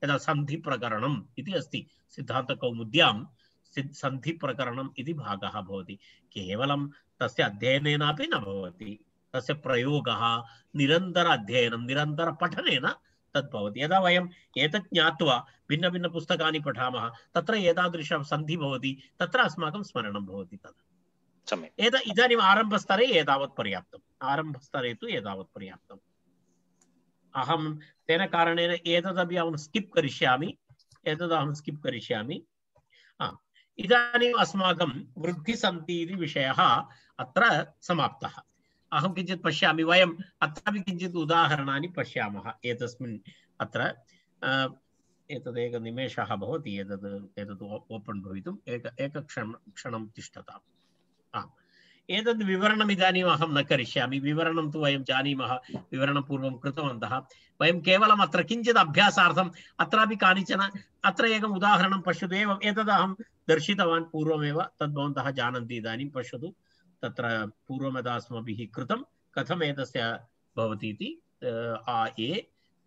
यदा सन्धिप्रकरणम् इति अस्ति सिद्धान्तकौमुद्यां सन्धिप्रकरणम् इति भागः भवति केवलं तस्य अध्ययनेनापि न भवति तस्य प्रयोगः निरन्तर अध्ययनं निरन्तर पठनेन तद्भवति यदा वयम् एतत् ज्ञात्वा भिन्न भिन्न पुस्तकानि पठामः तत्र एतादृशं सन्धि भवति तत्र अस्माकं स्मरणं भवति तद् सम्यक् इदानीम् आरम्भस्तरे एतावत् पर्याप्तम् आरम्भस्तरे तु एतावत् पर्याप्तम् अहं तेन कारणेन एतदपि अहं स्किप् करिष्यामि इदानीम् अस्माकं वृद्धिसन्धि इति विषयः अत्र समाप्तः अहं किञ्चित् पश्यामि वयम् अत्रापि किञ्चित् उदाहरणानि पश्यामः एतस्मिन् अत्र एतदेकनिमेषः भवति एतत् ओपन् भवितुम् एकक्षणं तिष्ठताम् एतद् विवरणम् इदानीम् अहं न करिष्यामि विवरणं तु वयं जानीमः विवरणं पूर्वं कृतवन्तः वयं केवलम् अत्र किञ्चित् अभ्यासार्थम् अत्रापि कानिचन अत्र एकम् उदाहरणं पश्यतु एवम् एतद् अहं दर्शितवान् पूर्वमेव तद् भवन्तः जानन्ति इदानीं पश्यतु तत्र पूर्वं यदा अस्माभिः कृतं कथम् एतस्य भवति इति आ ए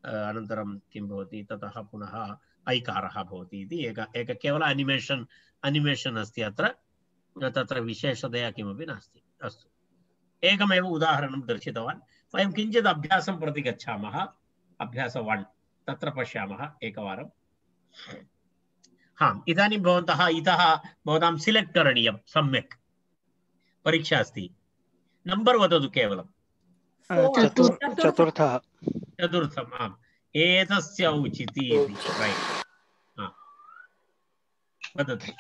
अनन्तरं किं भवति ततः पुनः ऐकारः भवति इति एक केवल एनिमेशन् अस्ति अत्र तत्र विशेषतया किमपि नास्ति अस्तु एकमेव उदाहरणं दर्शितवान् वयं किञ्चित् अभ्यासं प्रति गच्छामः अभ्यास 1 तत्र पश्यामः एकवारं इदानीं भवन्तः इतः भवतां सिलेक्ट् करणीयं सम्यक् परीक्षा अस्ति नंबर वदतु केवलं चतुर्थम् आम् एतस्य औचिति इति रैट् वदतु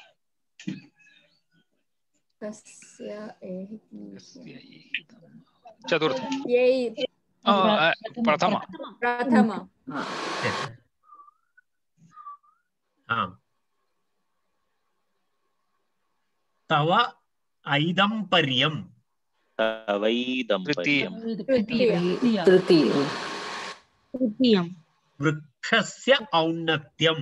चतुर्थ प्रथम तव ऐदम्पर्यं तृतीयं वृक्षस्य औन्नत्यं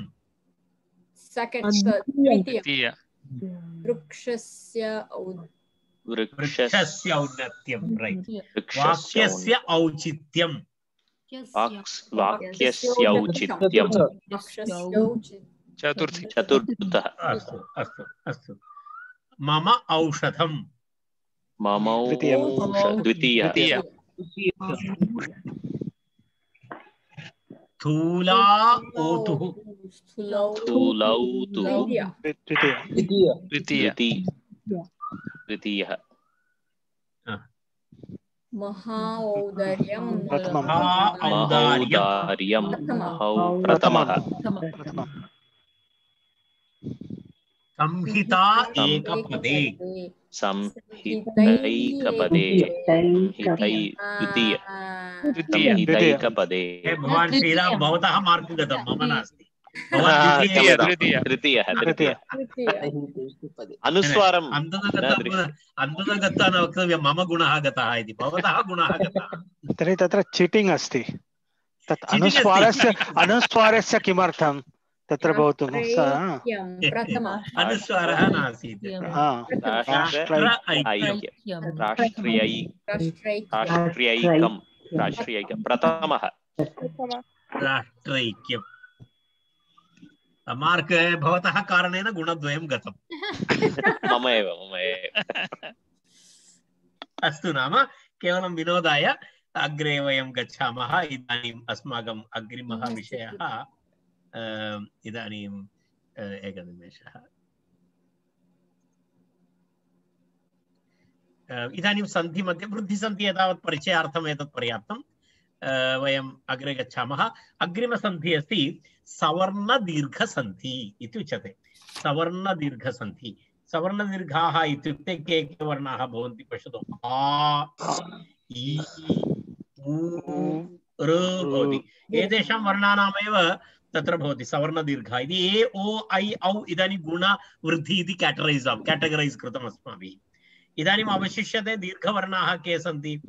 वृक्षस्य औन्नत्यं रैट् वाक्यस्य औचित्यं चतुर्थः अस्तु मम औषधं द्वितीयः स्थूला ओतुः द्वितीयः महाऔदार्यं प्रथमः संहिता एकपदे द्वितीयकपदे भगवान् श्रीराम भवतः मार्क् गतं मम नास्ति तृतीयः अनुस्वारम् अन्ततः गत्वा न वक्तव्यं मम गुणः गतः इति भवतः गुणः गतः तर्हि तत्र चीटिङ्ग् अस्ति तत् अनुस्वारस्य किमर्थं तत्र भवतु अनुस्वारः नासीत् राष्ट्रियैक्यं प्रथमः राष्ट्रैक्यं मार्क् भवतः कारणेन गुणद्वयं गतं मम एव अस्तु नाम केवलं विनोदाय अग्रे वयं गच्छामः इदानीम् अस्माकम् अग्रिमः विषयः इदानीम् एकनिमेषः। इदानीं सन्धि मध्ये वृद्धिसन्धि एतावत् परिचयार्थम् एतत् पर्याप्तं। वयम् अग्रे गच्छामः। अग्रिमसन्धि अस्ति सवर्णदीर्घसन्धि इति उच्यते। सवर्णदीर्घसन्धि, सवर्णदीर्घाः इत्युक्ते के के वर्णाः भवन्ति पश्यतु। आ, इ, उ, ऋ भवति। एतेषां वर्णानामेव तत्र भवति सवर्णदीर्घः इति। ए ओ ऐ औ इदानीं गुणवृद्धि इति कैटगरैस् कृतम् अस्माभिः। इदानीम् अवशिष्यते दीर्घवर्णाः के सन्ति।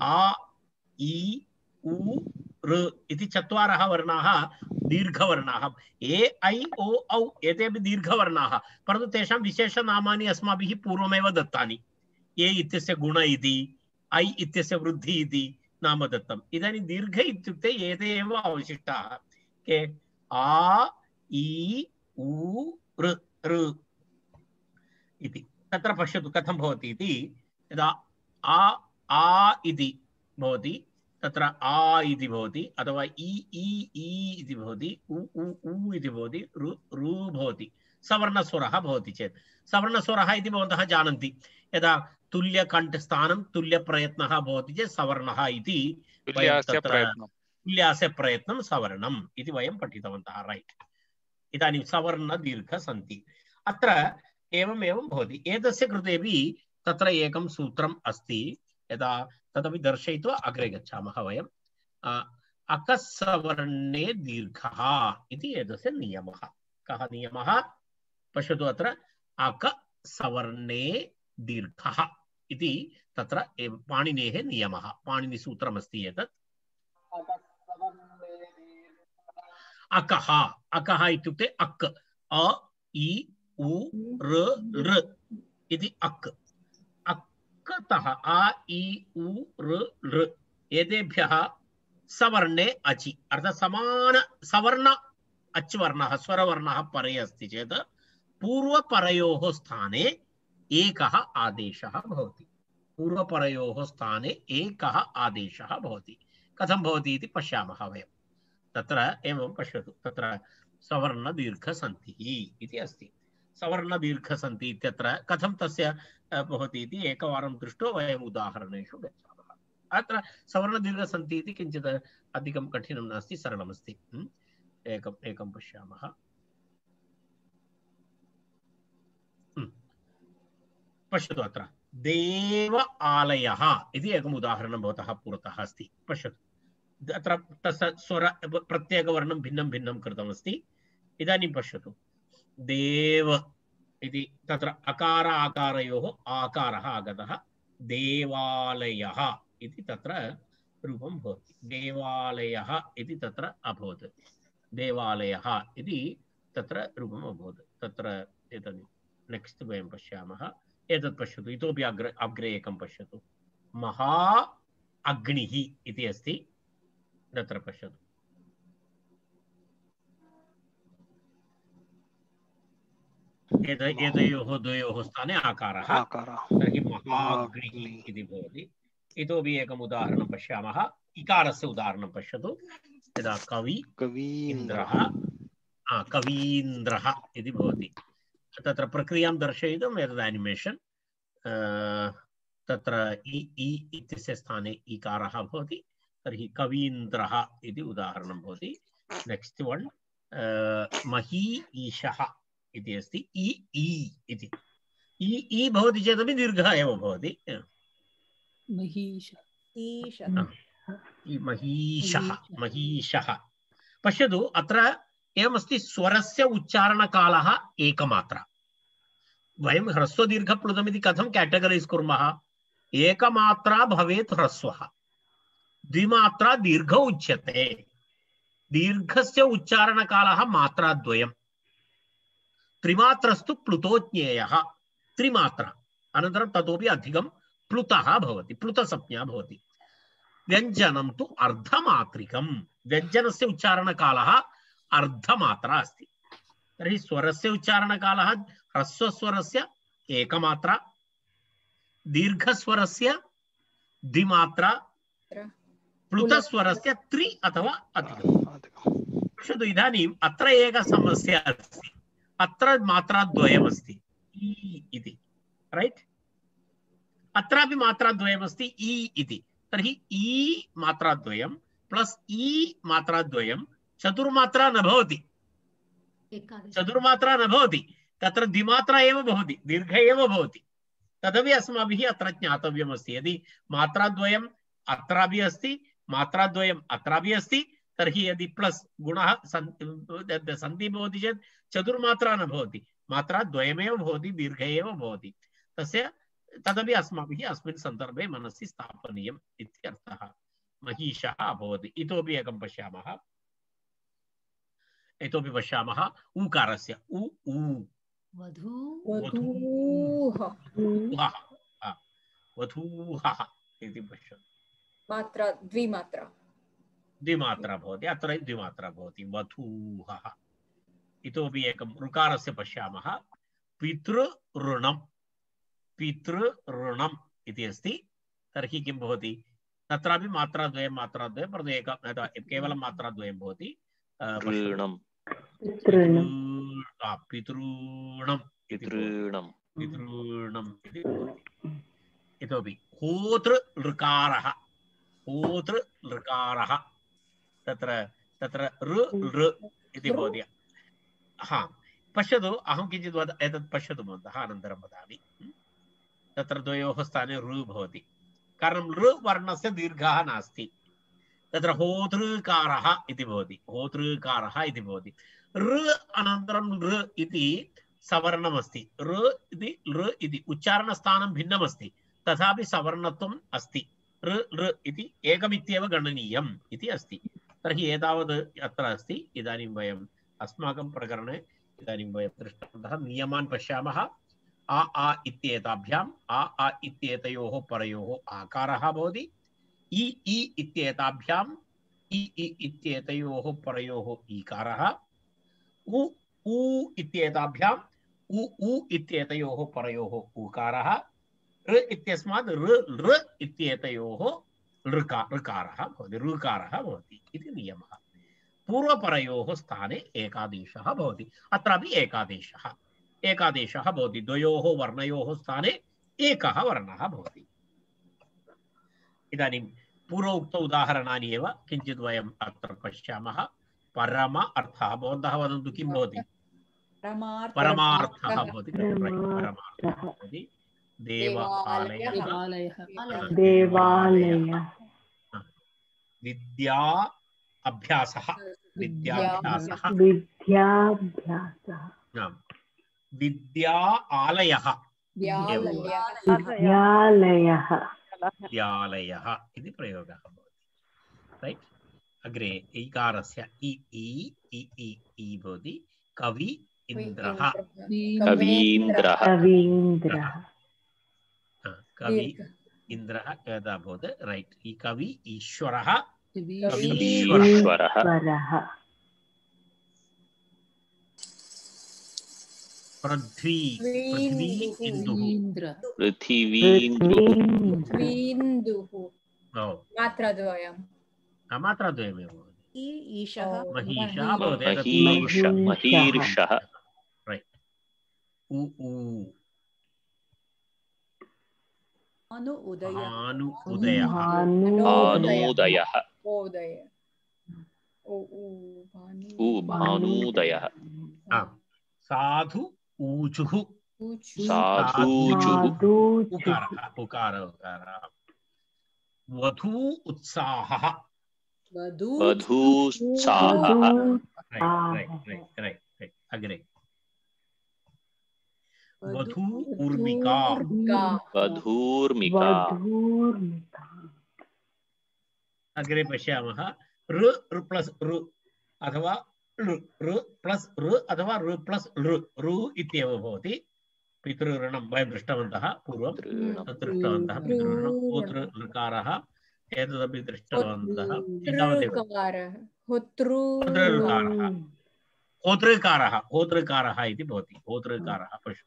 आ, इ, उ, ऋ इति चत्वारः वर्णाः दीर्घवर्णाः। ए ऐ ओ औ एतेपि दीर्घवर्णाः, परन्तु तेषां विशेषनामानि अस्माभिः पूर्वमेव दत्तानि। ए इत्यस्य गुण इति, ऐ इत्यस्य वृद्धि इति नाम दत्तम्। इदानीं दीर्घ इत्युक्ते एते एव अवशिष्टाः के। आ, इ, उ, ऋ इति। तत्र पश्यतु कथं भवति इति। यदा आ इति भवति तत्र आ इति भवति, अथवा इ इति भवति, उ इति भवति, ऋ भवति। सवर्णस्वरः भवति चेत्, सवर्णस्वरः इति भवन्तः जानन्ति। यदा तुल्यकण्ठस्थानं तुल्यप्रयत्नः भवति चेत् सवर्णः इति वयं तत्र तुल्यास्य प्रयत्नं सवर्णम् इति वयं पठितवन्तः। रैट्। इदानीं सवर्णदीर्घसन्धि अत्र एवमेवं भवति। एतस्य कृतेपि तत्र एकं सूत्रम् अस्ति। यदा तदपि दर्शयित्वा अग्रे गच्छामः वयम्। अकसवर्णे दीर्घः इति एतस्य नियमः। कः नियमः? पश्यतु अत्र अकसवर्णे दीर्घः इति तत्र पाणिनेः नियमः, पाणिनिसूत्रमस्ति एतत्। अकः, अकः इत्युक्ते अक्, अ इ उ ऋ इति अक्। अक्तः आ इ उ ऋ एतेभ्यः सवर्णे अचि अर्थात् समान सवर्ण अच्वर्णः स्वरवर्णः परे अस्ति चेत् पूर्वपरयोः स्थाने एकः आदेशः भवति। पूर्वपरयोः स्थाने एकः आदेशः भवति। कथं भवति इति पश्यामः वयं। तत्र एवं पश्यतु, तत्र सवर्णदीर्घसन्धिः इति अस्ति। सवर्णदीर्घसन्धि इत्यत्र कथं तस्य भवति इति एकवारं दृष्ट्वा वयम् उदाहरणेषु गच्छामः। अत्र सवर्णदीर्घसन्धि इति किञ्चित् अधिकं कठिनं नास्ति, सरलमस्ति। एकं पश्यामः। पश्यतु अत्र देव आलयः इति एकम् उदाहरणं भवतः पुरतः अस्ति। पश्यतु अत्र तस्य स्वर प्रत्येकवर्णं भिन्नं भिन्नं कृतमस्ति। इदानीं पश्यतु देव इति तत्र अकार आकारयोः आकारः आगतः। देवालयः इति तत्र रूपं भवति। देवालयः इति तत्र अभवत्। देवालयः इति तत्र रूपम् अभवत्। तत्र एतत् नेक्स्ट् वयं पश्यामः। एतत् पश्यतु, इतोपि अग्रे एकं पश्यतु। महा अग्निः इति अस्ति। तत्र पश्यतु, एतयोः द्वयोः स्थाने आकारः, तर्हि महाग्निः इति भवति। इतोपि एकम् उदाहरणं पश्यामः। इकारस्य उदाहरणं पश्यतु। यदा कवीन्द्रः कवीन्द्रः इति भवति, तत्र प्रक्रियां दर्शयितुम् एतत् एनिमेशन्। तत्र इ इत्यस्य स्थाने इकारः भवति, तर्हि कवीन्द्रः इति उदाहरणं भवति। नेक्स्ट् वन् मही ईशः इति अस्ति। इ इति इ भवति चेदपि दीर्घः एव भवति। महीशः। पश्यतु अत्र एवमस्ति, स्वरस्य उच्चारणकालः एकमात्रा। वयं ह्रस्वदीर्घप्लुतमिति कथं कैटेगरैस् कुर्मः? एकमात्रा भवेत् ह्रस्वः, द्विमात्रा दीर्घ उच्यते। दीर्घस्य उच्चारणकालः मात्राद्वयम्। त्रिमात्रस्तु प्लुतो ज्ञेयः। त्रिमात्रा अनन्तरं ततोपि अधिकं प्लुतः भवति, प्लुतसंज्ञा भवति। व्यञ्जनं तु अर्धमात्रिकम्। व्यञ्जनस्य उच्चारणकालः अर्धमात्रा अस्ति। तर्हि स्वरस्य उच्चारणकालः ह्रस्वस्वरस्य एकमात्रा, दीर्घस्वरस्य द्विमात्रा, प्लुतस्वरस्य त्रि अथवा अधिकम्। पश्यतु इदानीम् अत्र एका समस्या अस्ति, अत्र मात्राद्वयमस्ति इ इति, रैट्? अत्रापि मात्राद्वयमस्ति इ इति। तर्हि इ मात्राद्वयं प्लस् इ मात्राद्वयं चतुर्मात्रा न भवति, चतुर्मात्रा न भवति, तत्र द्विमात्रा एव भवति, दीर्घ एव भवति। तदपि अस्माभिः अत्र ज्ञातव्यमस्ति। यदि मात्राद्वयम् अत्रापि अस्ति, मात्राद्वयम् अत्रापि अस्ति, तर्हि यदि प्लस् गुणः सन्ति भवति चेत् चतुर्मात्रा न भवति, मात्राद्वयमेव भवति, दीर्घ एव भवति। तस्य तदपि अस्माभिः अस्मिन् सन्दर्भे मनसि स्थापनीयम् इत्यर्थः। महिषः अभवत्। इतोपि एकं पश्यामः, इतोपि पश्यामः ऊकारस्य उ ऊ वधूहः इति पश्यतु, मात्रा द्विमात्रा द्विमात्रा भवति, अत्र द्विमात्रा भवति वधूहः। इतोपि एकं ऋकारस्य पश्यामः, पितृऋणम्, पितृऋणम् इति अस्ति। तर्हि किं भवति? तत्रापि मात्राद्वयं मात्राद्वयं परन्तु एकं केवलं मात्राद्वयं भवति। ऋणम् पितॄणम् पितॄणम् पितॄणम् इति भवति। इतोपि होतृ ऋकारः, होतृ ऋकारः, तत्र तत्र ऋ इति भवति। हा, पश्यतु, अहं किञ्चित् एतत् पश्यतु भवन्तः, अनन्तरं वदामि। तत्र द्वयोः स्थाने ऋ भवति, कारणं ऋ वर्णस्य दीर्घः नास्ति। तत्र होतृकारः इति भवति, होतृकारः इति भवति। ऋ अनन्तरं ऋ इति सवर्णमस्ति। ऋ इति उच्चारणस्थानं भिन्नमस्ति, तथापि सवर्णत्वम् अस्ति। ऋ इति एकमित्येव गणनीयम् इति अस्ति। तर्हि एतावत् अत्र अस्ति। इदानीं वयम् अस्माकं प्रकरणे इदानीं वयं दृष्टवन्तः नियमान् पश्यामः। आ इत्येताभ्याम् आ इत्येतयोः परयोः आकारः भवति। इ इत्येताभ्याम् इ इत्येतयोः परयोः ईकारः। उ इत्येताभ्याम् उ इत्येतयोः परयोः ऊकारः। ऋ इत्यस्मात् ऋ इत्येतयोः ऋकारः भवति, ऋकारः भवति इति नियमः। पूर्वपरयोः स्थाने एकादेशः भवति, अत्रापि एकादेशः भवति। द्वयोः वर्णयोः स्थाने एकः वर्णः भवति। इदानीं पूर्व उक्त उदाहरणानि एव किञ्चित् वयम् अत्र पश्यामः। परम अर्थः, भवन्तः वदन्तु किं भवति? परमार्थः भवति, परमार्थः भवति। देवालयः, विद्या अभ्यासः, विद्याभ्यासः, विद्या आलयः, विद्यालयः इति प्रयोगः भवति। रैट्? अग्रे ईकारस्य इ भवति। कवि इन्द्रः, कवीन्द्रः कवि इन्द्रः यदा भवत्, रैट्? कवि ईश्वरः, ईश्वरः पृथ्वी इन्दुः, पृथिवीन्द्रुः मात्राद्वयम् मात्राद्वयमेव भवति। महिषः भवति, महीर्षः रैट्? भानुउदयः, भानुदयः साधु ऊचुः, उकारः। वधू उत्साहः, वधूत्साहः अग्रे वधू ऊर्मिका, वधूर्मिका अग्रे पश्यामः। ऋ प्लस् ऋ अथवा ऋ प्लस् ऋ अथवा ऋ प्लस् ऋ इत्येव भवति। पितृऋणं वयं दृष्टवन्तः पूर्वं, तत् दृष्टवन्तः पितृऋणं। होतृ ऋकारः एतदपि दृष्टवन्तः। होतृकारः इति भवति, होतृकारः। पश्य,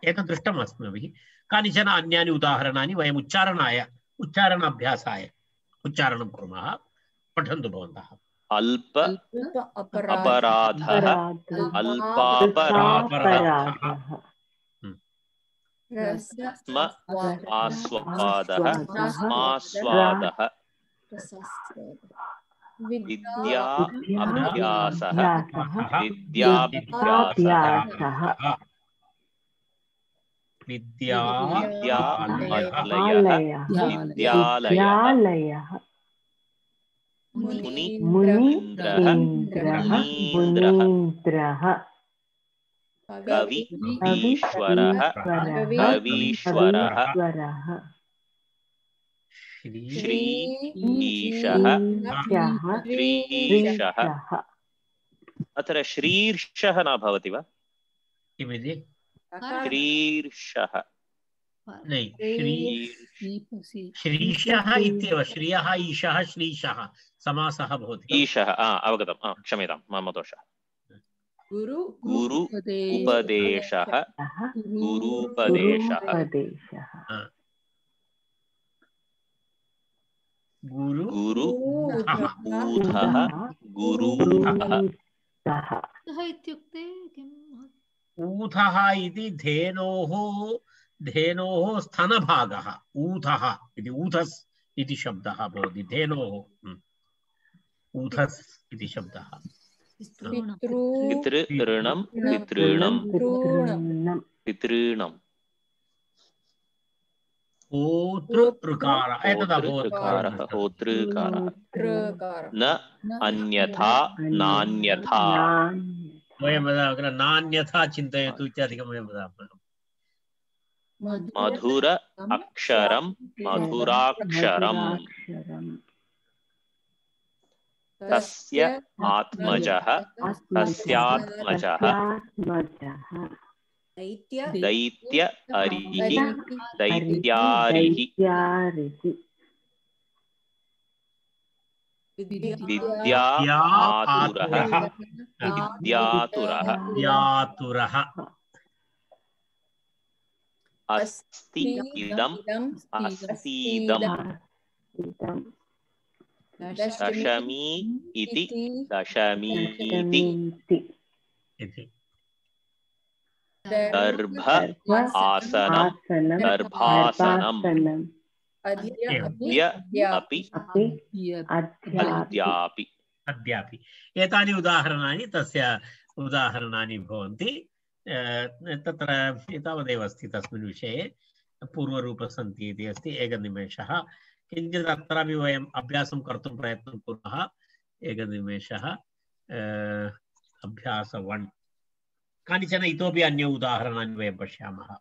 एतत् दृष्टम् अस्माभिः। कानिचन अन्यानि उदाहरणानि वयम् उच्चारणाभ्यासाय उच्चारणं कुर्मः। पठन्तु भवन्तः। अल्प अपराधः अपराधः अल्पापराधः स्म आस्वादः स्मास्वादः विद्या अभ्यासः विद्याभ्यासः विद्यालयः मुनीन्द्रः कवि ईश्वरः कवीश्वरः श्री ईशः श्रीशः। अत्र श्रीर्षः न भवति वा? किमिति? श्रीर्षः श्रीशः इत्येव। श्रियः ईशः श्रीशः समासः भवति। ईशः अवगतम्। क्षम्यतां, मम दोषः। गुरु उपदेशः गुरूपदेशः गुरुः गुरूः इत्युक्ते ऊथः इति धेनोः स्तनभागः। ऊथः इति ऊथस् इति शब्दः भवति। धेनोः ऊथस् इति शब्दः। पितॄणां ओतृकारः न अन्यथा नान्यथा वयं वदामः नान्यथा चिन्तयतु इत्यादिकं वयं वदामः। मधुर अक्षरं मधुराक्षरम् तस्य आत्मजः तस्यात्मजः दैत्य अरिः दैत्यारिः विद्यातुरः अस्ति इदम् अस्तीदम् दशमी इति दशमीति दर्भ आसनं दर्भासनम् अद्य अपि अद्यापि। अद्यापि एतानि उदाहरणानि तस्य उदाहरणानि भवन्ति। तत्र एतावदेव अस्ति तस्मिन् विषये। पूर्वरूपसन्ति इति अस्ति। एकनिमेषः किञ्चित् अत्रापि वयम् अभ्यासं कर्तुं प्रयत्नं कुर्मः। एकनिमेषः। अभ्यास 1 कानिचन इतोपि अन्य उदाहरणानि वयं पश्यामः।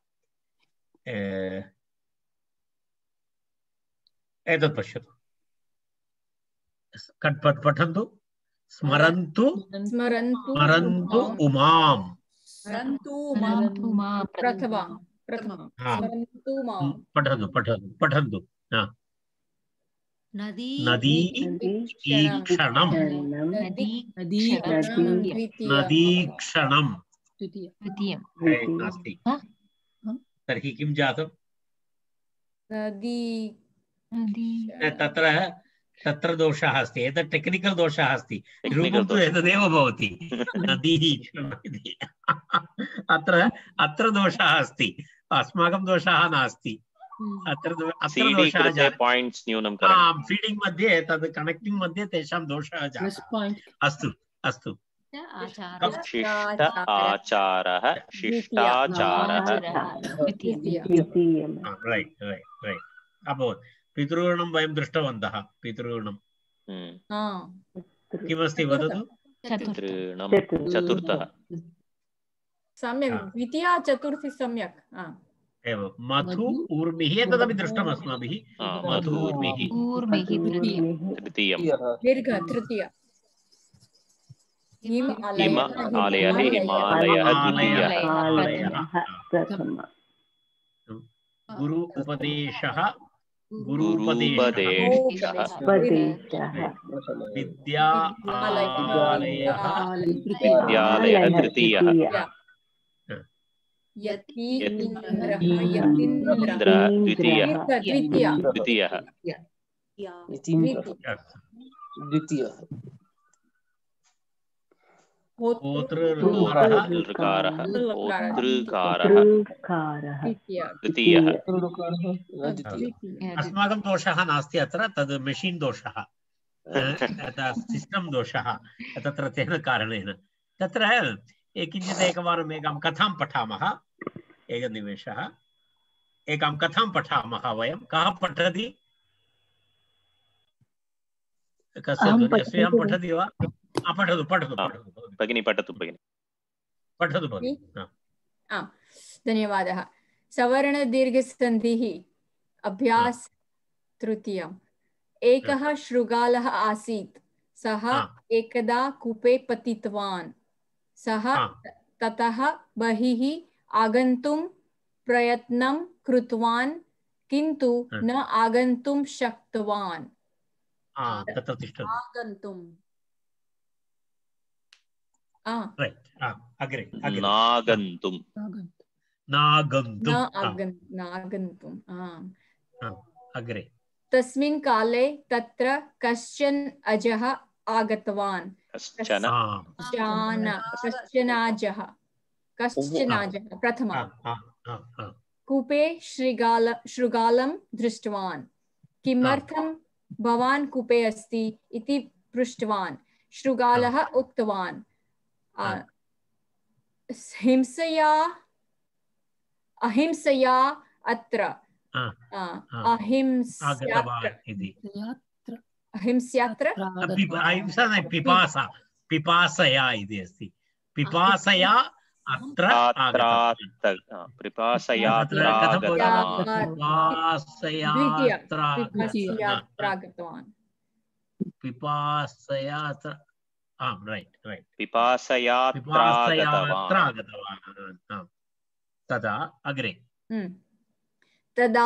एतत् पश्यतु। पठन्तु। स्मरन्तु उमां पठन्तु। नदीक्षणं नास्ति। तर्हि किं जातम्? तत्र दोषः अस्ति। एतत् टेक्निकल् दोषः अस्ति। रूपं तु एतदेव भवति। अत्र दोषः अस्ति। अस्माकं दोषः नास्ति। फीडिंग मध्ये तद् कनेक्टिंग मध्ये तेषां दोषः जातः। अस्तु शिष्ट आचारः शिष्टाचारः राइट अभवत्। पितॄणां वयं दृष्टवन्तः। पितॄणां किमस्ति वदतु? चतुर्थः सम्यक्। द्वितीया चतुर्थी सम्यक् एवं। मधु ऊर्मिः एतदपि दृष्टम् अस्माभिः। मधु ऊर्मिः तृतीयं। दीर्घ तृतीया। हिमालयः द्वितीयः। गुरु उपदेशः गुरूपदेशः विद्यालयः तृतीयः। यतीन्द्र द्वितीयः। द्वितीयः होतृकारः द्वितीयः अस्माकं दोषः नास्ति अत्र, तद् मेशीन् दोषः, सिस्टम् दोषः तत्र तेन कारणेन। तत्र किञ्चित् एकवारम् एकां कथां पठामः। एकनिमेषः, एकां कथां पठामः वयं। कः पठति? कस्य पठति वा? पठतु पठतु पठतु भगिनी, पठतु भगिनी, पठतु भगिनी। धन्यवादः। सवर्णदीर्घसन्धिः अभ्यास तृतीयम्। एकः शृगालः आसीत्। सः एकदा कूपे पतितवान्। सः ततः बहिः आगन्तुं प्रयत्नं कृतवान्, किन्तु न आगन्तुं शक्तवान्। तत्र तिष्ठतु। आगन्तुं अग्रे। तस्मिन् काले तत्र कश्चन अजः आगतवान्। कश्चनाजः प्रथमः कूपे शृगालं दृष्टवान्। किमर्थं भवान् कूपे अस्ति इति पृष्टवान्। शृगालः उक्तवान्, अहिंसया अत्र पिपासया इति अस्ति। पिपासया अत्र तदा अग्रे। तदा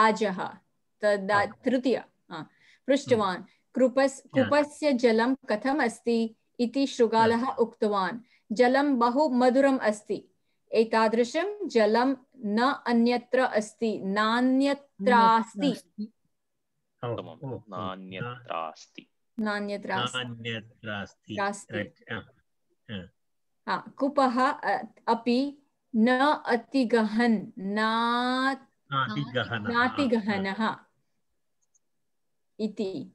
अजः तृतीय पृष्टवान्। कूपस्य जलं कथम् अस्ति इति शृगालः उक्तवान्। जलं बहु मधुरम् अस्ति। एतादृशं जलं न अन्यत्र अस्ति, नान्यत्रास्ति। कूपः अपि न नातिगहनः इति।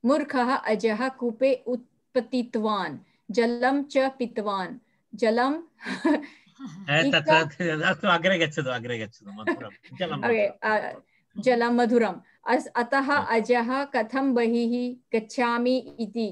मूर्खः अजः कूपे उत्पतितवान्, जलं च पीतवान्। जलं अग्रे गच्छतु। जलं मधुरम्। अतः अजः कथं बहिः गच्छामि इति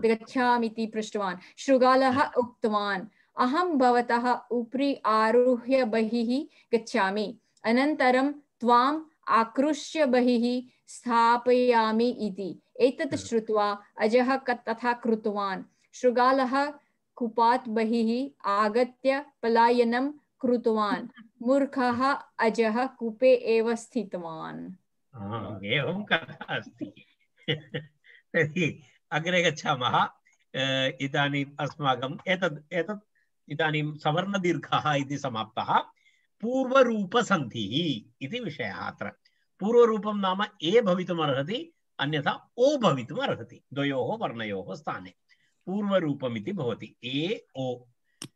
गच्छामीति पृष्टवान्। शृगालः उक्तवान्, अहं भवतः उपरि आरुह्य बहिः गच्छामि, अनन्तरं त्वाम् आकृष्य बहिः स्थापयामि इति। एतत् श्रुत्वा अजः तथा कृतवान्। शृगालः कूपात् बहिः आगत्य पलायनं कृतवान्। मूर्खः अजः कूपे एव स्थितवान्। एवं कथा अस्ति। अग्रे गच्छामः। इदानीम् अस्माकम् एतत् इदानीं सवर्णदीर्घः इति समाप्तः। पूर्वरूपसन्धिः इति विषयः अत्र। पूर्वरूपं नाम ए भवितुमर्हति, अन्यथा ओ भवितुमर्हति। द्वयोः वर्णयोः स्थाने पूर्वरूपमिति भवति। ए ओ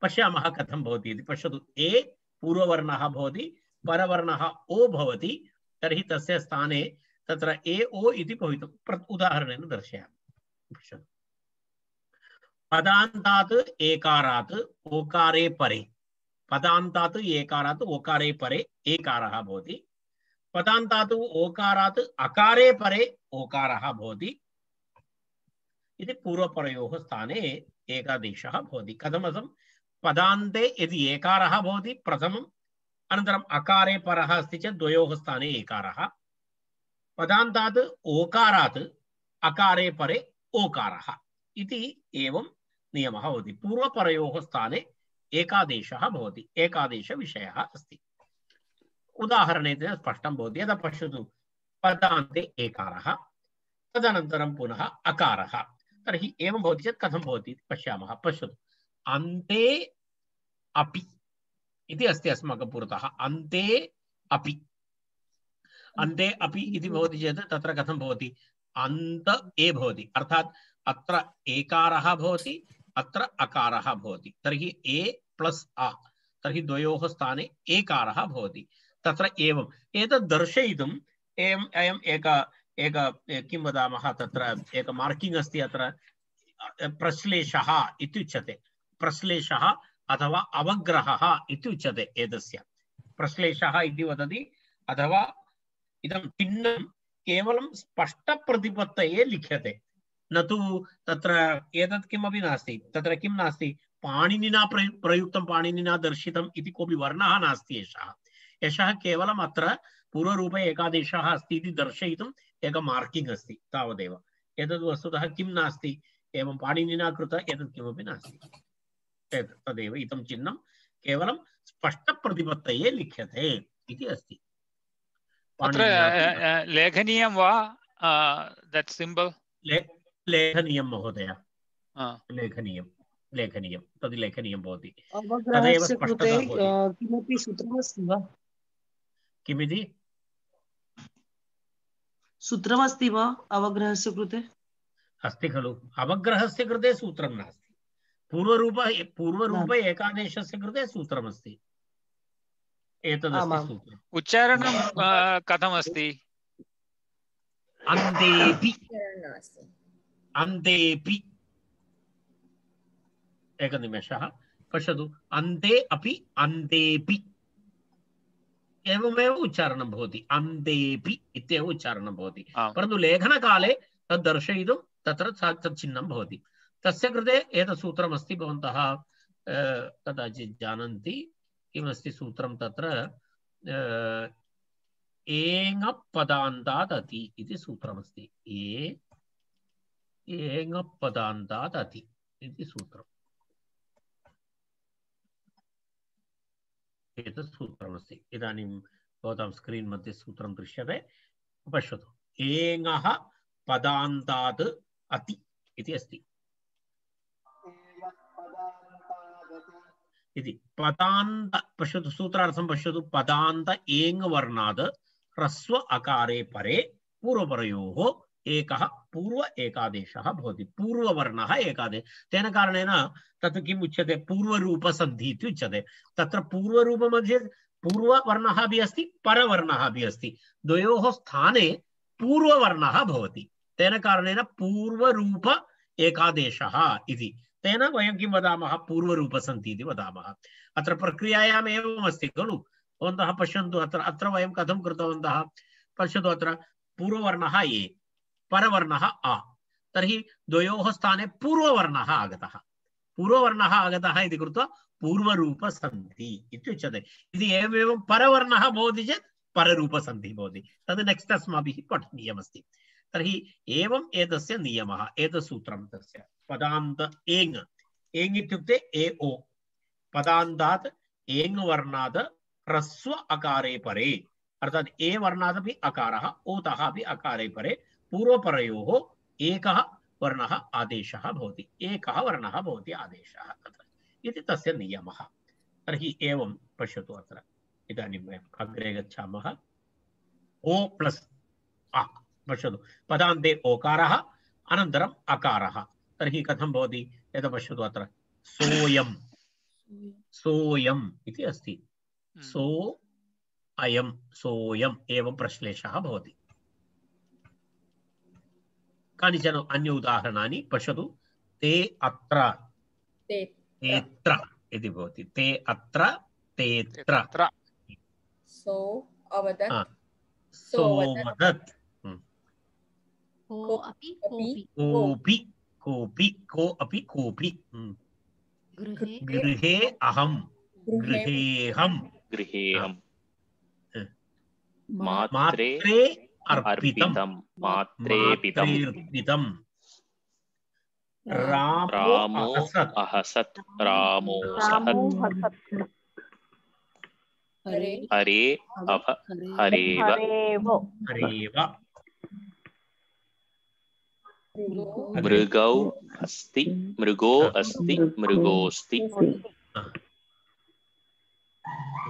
पश्यामः कथं भवति इति। पश्यतु, ए पूर्ववर्णः भवति, परवर्णः ओ भवति, तर्हि तस्य स्थाने तत्र ए ओ इति भवितुं उदाहरणेन दर्शयामि। पश्यतु, पदान्तात् एकारात् ओकारे परे, पदान्तात् एकारात् ओकारे परे एकारः भवति। पदान्तात् ओकारात् अकारे परे ओकारः भवति। इति पूर्वपरयोः स्थाने एकादेशः भवति। कथमर्थं? पदान्ते यदि एकारः भवति प्रथमम्, अनन्तरम् अकारे परः अस्ति चेत् द्वयोः स्थाने एकारः। पदान्तात् ओकारात् अकारे परे ओकारः इति एवं नियमः भवति। पूर्वपरयोः स्थाने एकादेशः भवति, एकादेशविषयः अस्ति। उदाहरणेन स्पष्टं भवति। यदा पश्यतु पदान्ते एकारः तदनन्तरं पुनः अकारः, तर्हि एवं भवति चेत् कथं भवति पश्यामः। पश्यतु अन्ते अपि इति अस्ति अस्माकं पुरतः, अन्ते अपि। अन्ते अपि इति भवति चेत् तत्र कथं भवति, अन्त ए भवति, अर्थात् अत्र एकारः भवति अत्र अकारः भवति, तर्हि ए प्लस् अ, तर्हि द्वयोः स्थाने एकारः भवति। तत्र एवम् एतत् दर्शयितुम् अयम् एक किं वदामः, तत्र एक मार्किङ्ग् अस्ति, अत्र प्रश्लेषः इत्युच्यते। प्रश्लेषः अथवा अवग्रहः इत्युच्यते। एतस्य प्रश्लेषः इति वदति, अथवा इदं चिह्नं केवलं स्पष्टप्रतिपत्तये लिख्यते, न तु तत्र एतत् किमपि नास्ति, तत्र किं नास्ति, पाणिनिना प्रयुक्तं पाणिनिना दर्शितम् इति कोऽपि वर्णः नास्ति। एषः केवलम् अत्र पूर्वरूपे एकादेशः अस्ति इति दर्शयितुम् एक मार्किङ्ग् अस्ति, तावदेव। एतद् वस्तुतः किं नास्ति, एवं पाणिनिना कृत एतत् किमपि नास्ति। तदेव इदं चिह्नं केवलं स्पष्टप्रतिपत्तये लिख्यते इति अस्ति। अत्र लेखनीयं वा दट् सिम्बल्? लेखनीयं महोदय, लेखनीयं तद् लेखनीयं भवति। अवग्रहस्य कृते किमपि सूत्रमस्ति वा? किमिति सूत्रमस्ति वा अवग्रहस्य कृते? अस्ति खलु, अवग्रहस्य कृते सूत्रं नास्ति, पूर्वरूप एकादेशस्य कृते सूत्रमस्ति। एतदस्ति सूत्रम्। उच्चारणं कथमस्ति? अन्तेपि, अन्तेपि, एकनिमेषः पश्यतु, अन्ते अपि अन्तेपि एवमेव उच्चारणं भवति, अन्तेपि इत्येव उच्चारणं भवति। परन्तु लेखनकाले तद् दर्शयितुं तत्र तत् चिह्नं भवति। तस्य कृते एतत् सूत्रमस्ति, भवन्तः कदाचित् जानन्ति, किमस्ति सूत्रं तत्र, एङपदान्तात् अति इति सूत्रमस्ति। एङपदान्तात् अति इति सूत्रम्। एतत् सूत्रमस्ति। इदानीं भवतां स्क्रीन् मध्ये सूत्रं दृश्यते, पश्यतु। एङः पदान्तात् अति इति अस्ति। इति पदान्त, पश्यतु सूत्रार्थं पश्यतु, पदान्त एङ् वर्णात् ह्रस्व अकारे परे पूर्वपरयोः एकः पूर्व एकादेशः भवति। पूर्ववर्णः एकादेश, तेन कारणेन तत् किम् उच्यते, पूर्वरूपसन्धि इति उच्यते। तत्र पूर्वरूपमध्ये पूर्ववर्णः अपि अस्ति, परवर्णः अपि अस्ति, द्वयोः स्थाने पूर्ववर्णः भवति। तेन कारणेन पूर्वरूप एकादेशः इति, तेन वयं किं वदामः, पूर्वरूपसन्धि इति वदामः। अत्र प्रक्रियायाम् एवम् अस्ति खलु। भवन्तः पश्यन्तु, अत्र वयं कथं कृतवन्तः, पश्यतु, अत्र पूर्ववर्णः ए, परवर्णः आ, तर्हि द्वयोः स्थाने पूर्ववर्णः आगतः। पूर्ववर्णः आगतः इति कृत्वा पूर्वरूपसन्धि इत्युच्यते। यदि एवमेवं परवर्णः भवति चेत् पररूपसन्धिः भवति। तद् नेक्स्ट् अस्माभिः पठनीयमस्ति। तर्हि एवम् एतस्य नियमः, एतत् सूत्रं तस्य। पदान्त एङ्, एङ् इत्युक्ते ए ओ, पदान्तात् एङ् वर्णात् ह्रस्व अकारे परे, अर्थात् ए वर्णादपि अकारः, ओतः अपि अकारे परे पूर्वपरयोः एकः वर्णः आदेशः भवति, एकः वर्णः भवति आदेशः तत्र इति तस्य नियमः। तर्हि एवं पश्यतु, अत्र इदानीं वयम् अग्रे गच्छामः। ओ प्लस् अ, पश्यतु, पदान्ते ओकारः अनन्तरम् अकारः, तर्हि कथं भवति, एतत् पश्यतु, अत्र सोऽयं, सोऽयम् इति अस्ति, सो अयं, सोऽयम् एवं प्रश्लेषः भवति। कानिचन अन्य उदाहरणानि पश्यतु। ते अत्र, तेऽत्र इति भवति, ते अत्र, तेऽत्र। सो अवदत्, सोऽवदत्, कोऽपि कोऽपि, कोऽपि, को अपि कोऽपि, गृहे अहं, गृहेऽहं, गृहेऽहं, मात्रे अर्पितं, मात्रेऽर्पितं, रामो अहसत्, रामो सहत्, हरे हरे अभ हरेव हरेव मृगौ अस्ति मृगो अस्ति मृगोऽस्ति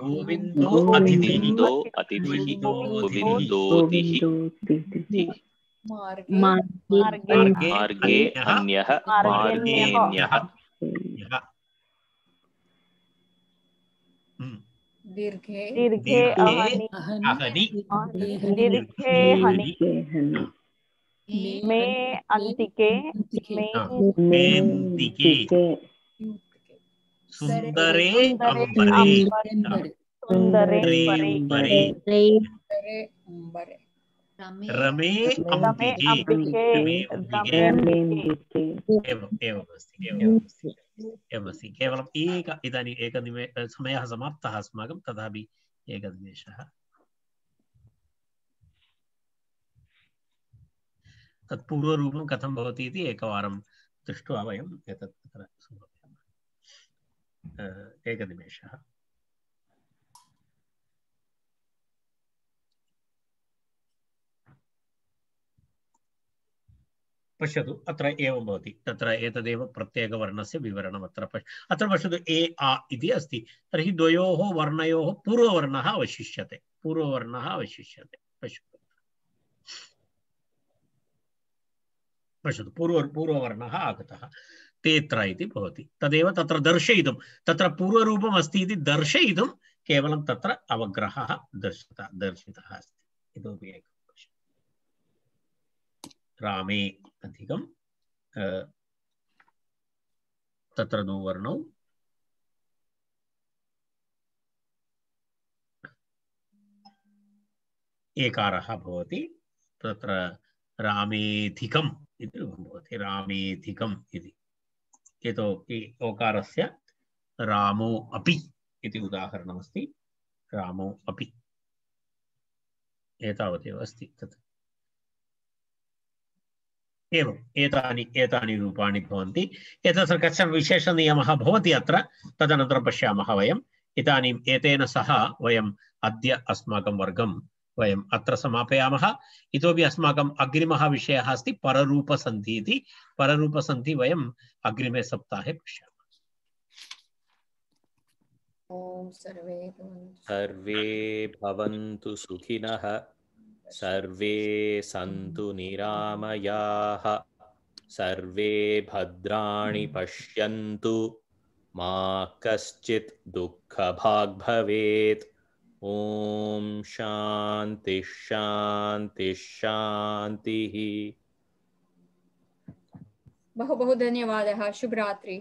गोविन्दो अतिथिः गोविन्दो अतिथिः गोविन्दोतिः मार्गे मार्गे अन्यः मार्गेऽन्यः दीर्घे अहनि मे अंतिके मेन्तिके सुन्दरे अम्बरे सुन्दरे अम्बरे अंबरे रमे अम्बिके एवमस्ति केवलम् इदानीम् समयः समाप्तः अस्माकं तथापि एकनिमेषः तत् पूर्वरूपं कथं भवति इति एकवारं दृष्ट्वा वयम् एतत् तत्र समापयामः एकनिमेषः पश्यतु अत्र एवं भवति तत्र एतदेव प्रत्येकवर्णस्य विवरणम् अत्र पश्यतु ए आ इति अस्ति तर्हि द्वयोः वर्णयोः पूर्ववर्णः अवशिष्यते पश्यतु पूर्ववर्णः आगतः तेत्र इति भवति तदेव तत्र दर्शयितुं तत्र पूर्वरूपम् अस्ति इति दर्शयितुं केवलं तत्र अवग्रहः दर्शितः अस्ति इतोपि एकं रामे अधिकं तत्र द्वौ एकारः भवति तत्र रामेधिकम् इति भवति रामेधिकम् इति इतोपि ओकारस्य रामो अपि इति उदाहरणमस्ति रामो अपि एतावदेव अस्ति तत् एवं एतानि रूपाणि भवन्ति एतस्य कश्चन विशेषनियमः भवति अत्र तदनन्तरं पश्यामः वयम् इदानीम् एतेन सह वयम् अद्य अस्माकं वर्गं वयम् अत्र समापयामः इतोपि अस्माकम् अग्रिमः विषयः अस्ति पररूपसन्धि इति पररूपसन्धि वयम् अग्रिमे सप्ताहे पश्यामः ओम सर्वे भवन्तु सुखिनः सर्वे सन्तु निरामयाः सर्वे भद्राणि पश्यन्तु मा कश्चित् दुःखभाग् भवेत् ओम शान्ति शान्ति शान्तिः बहु बहु धन्यवादः शुभरात्रि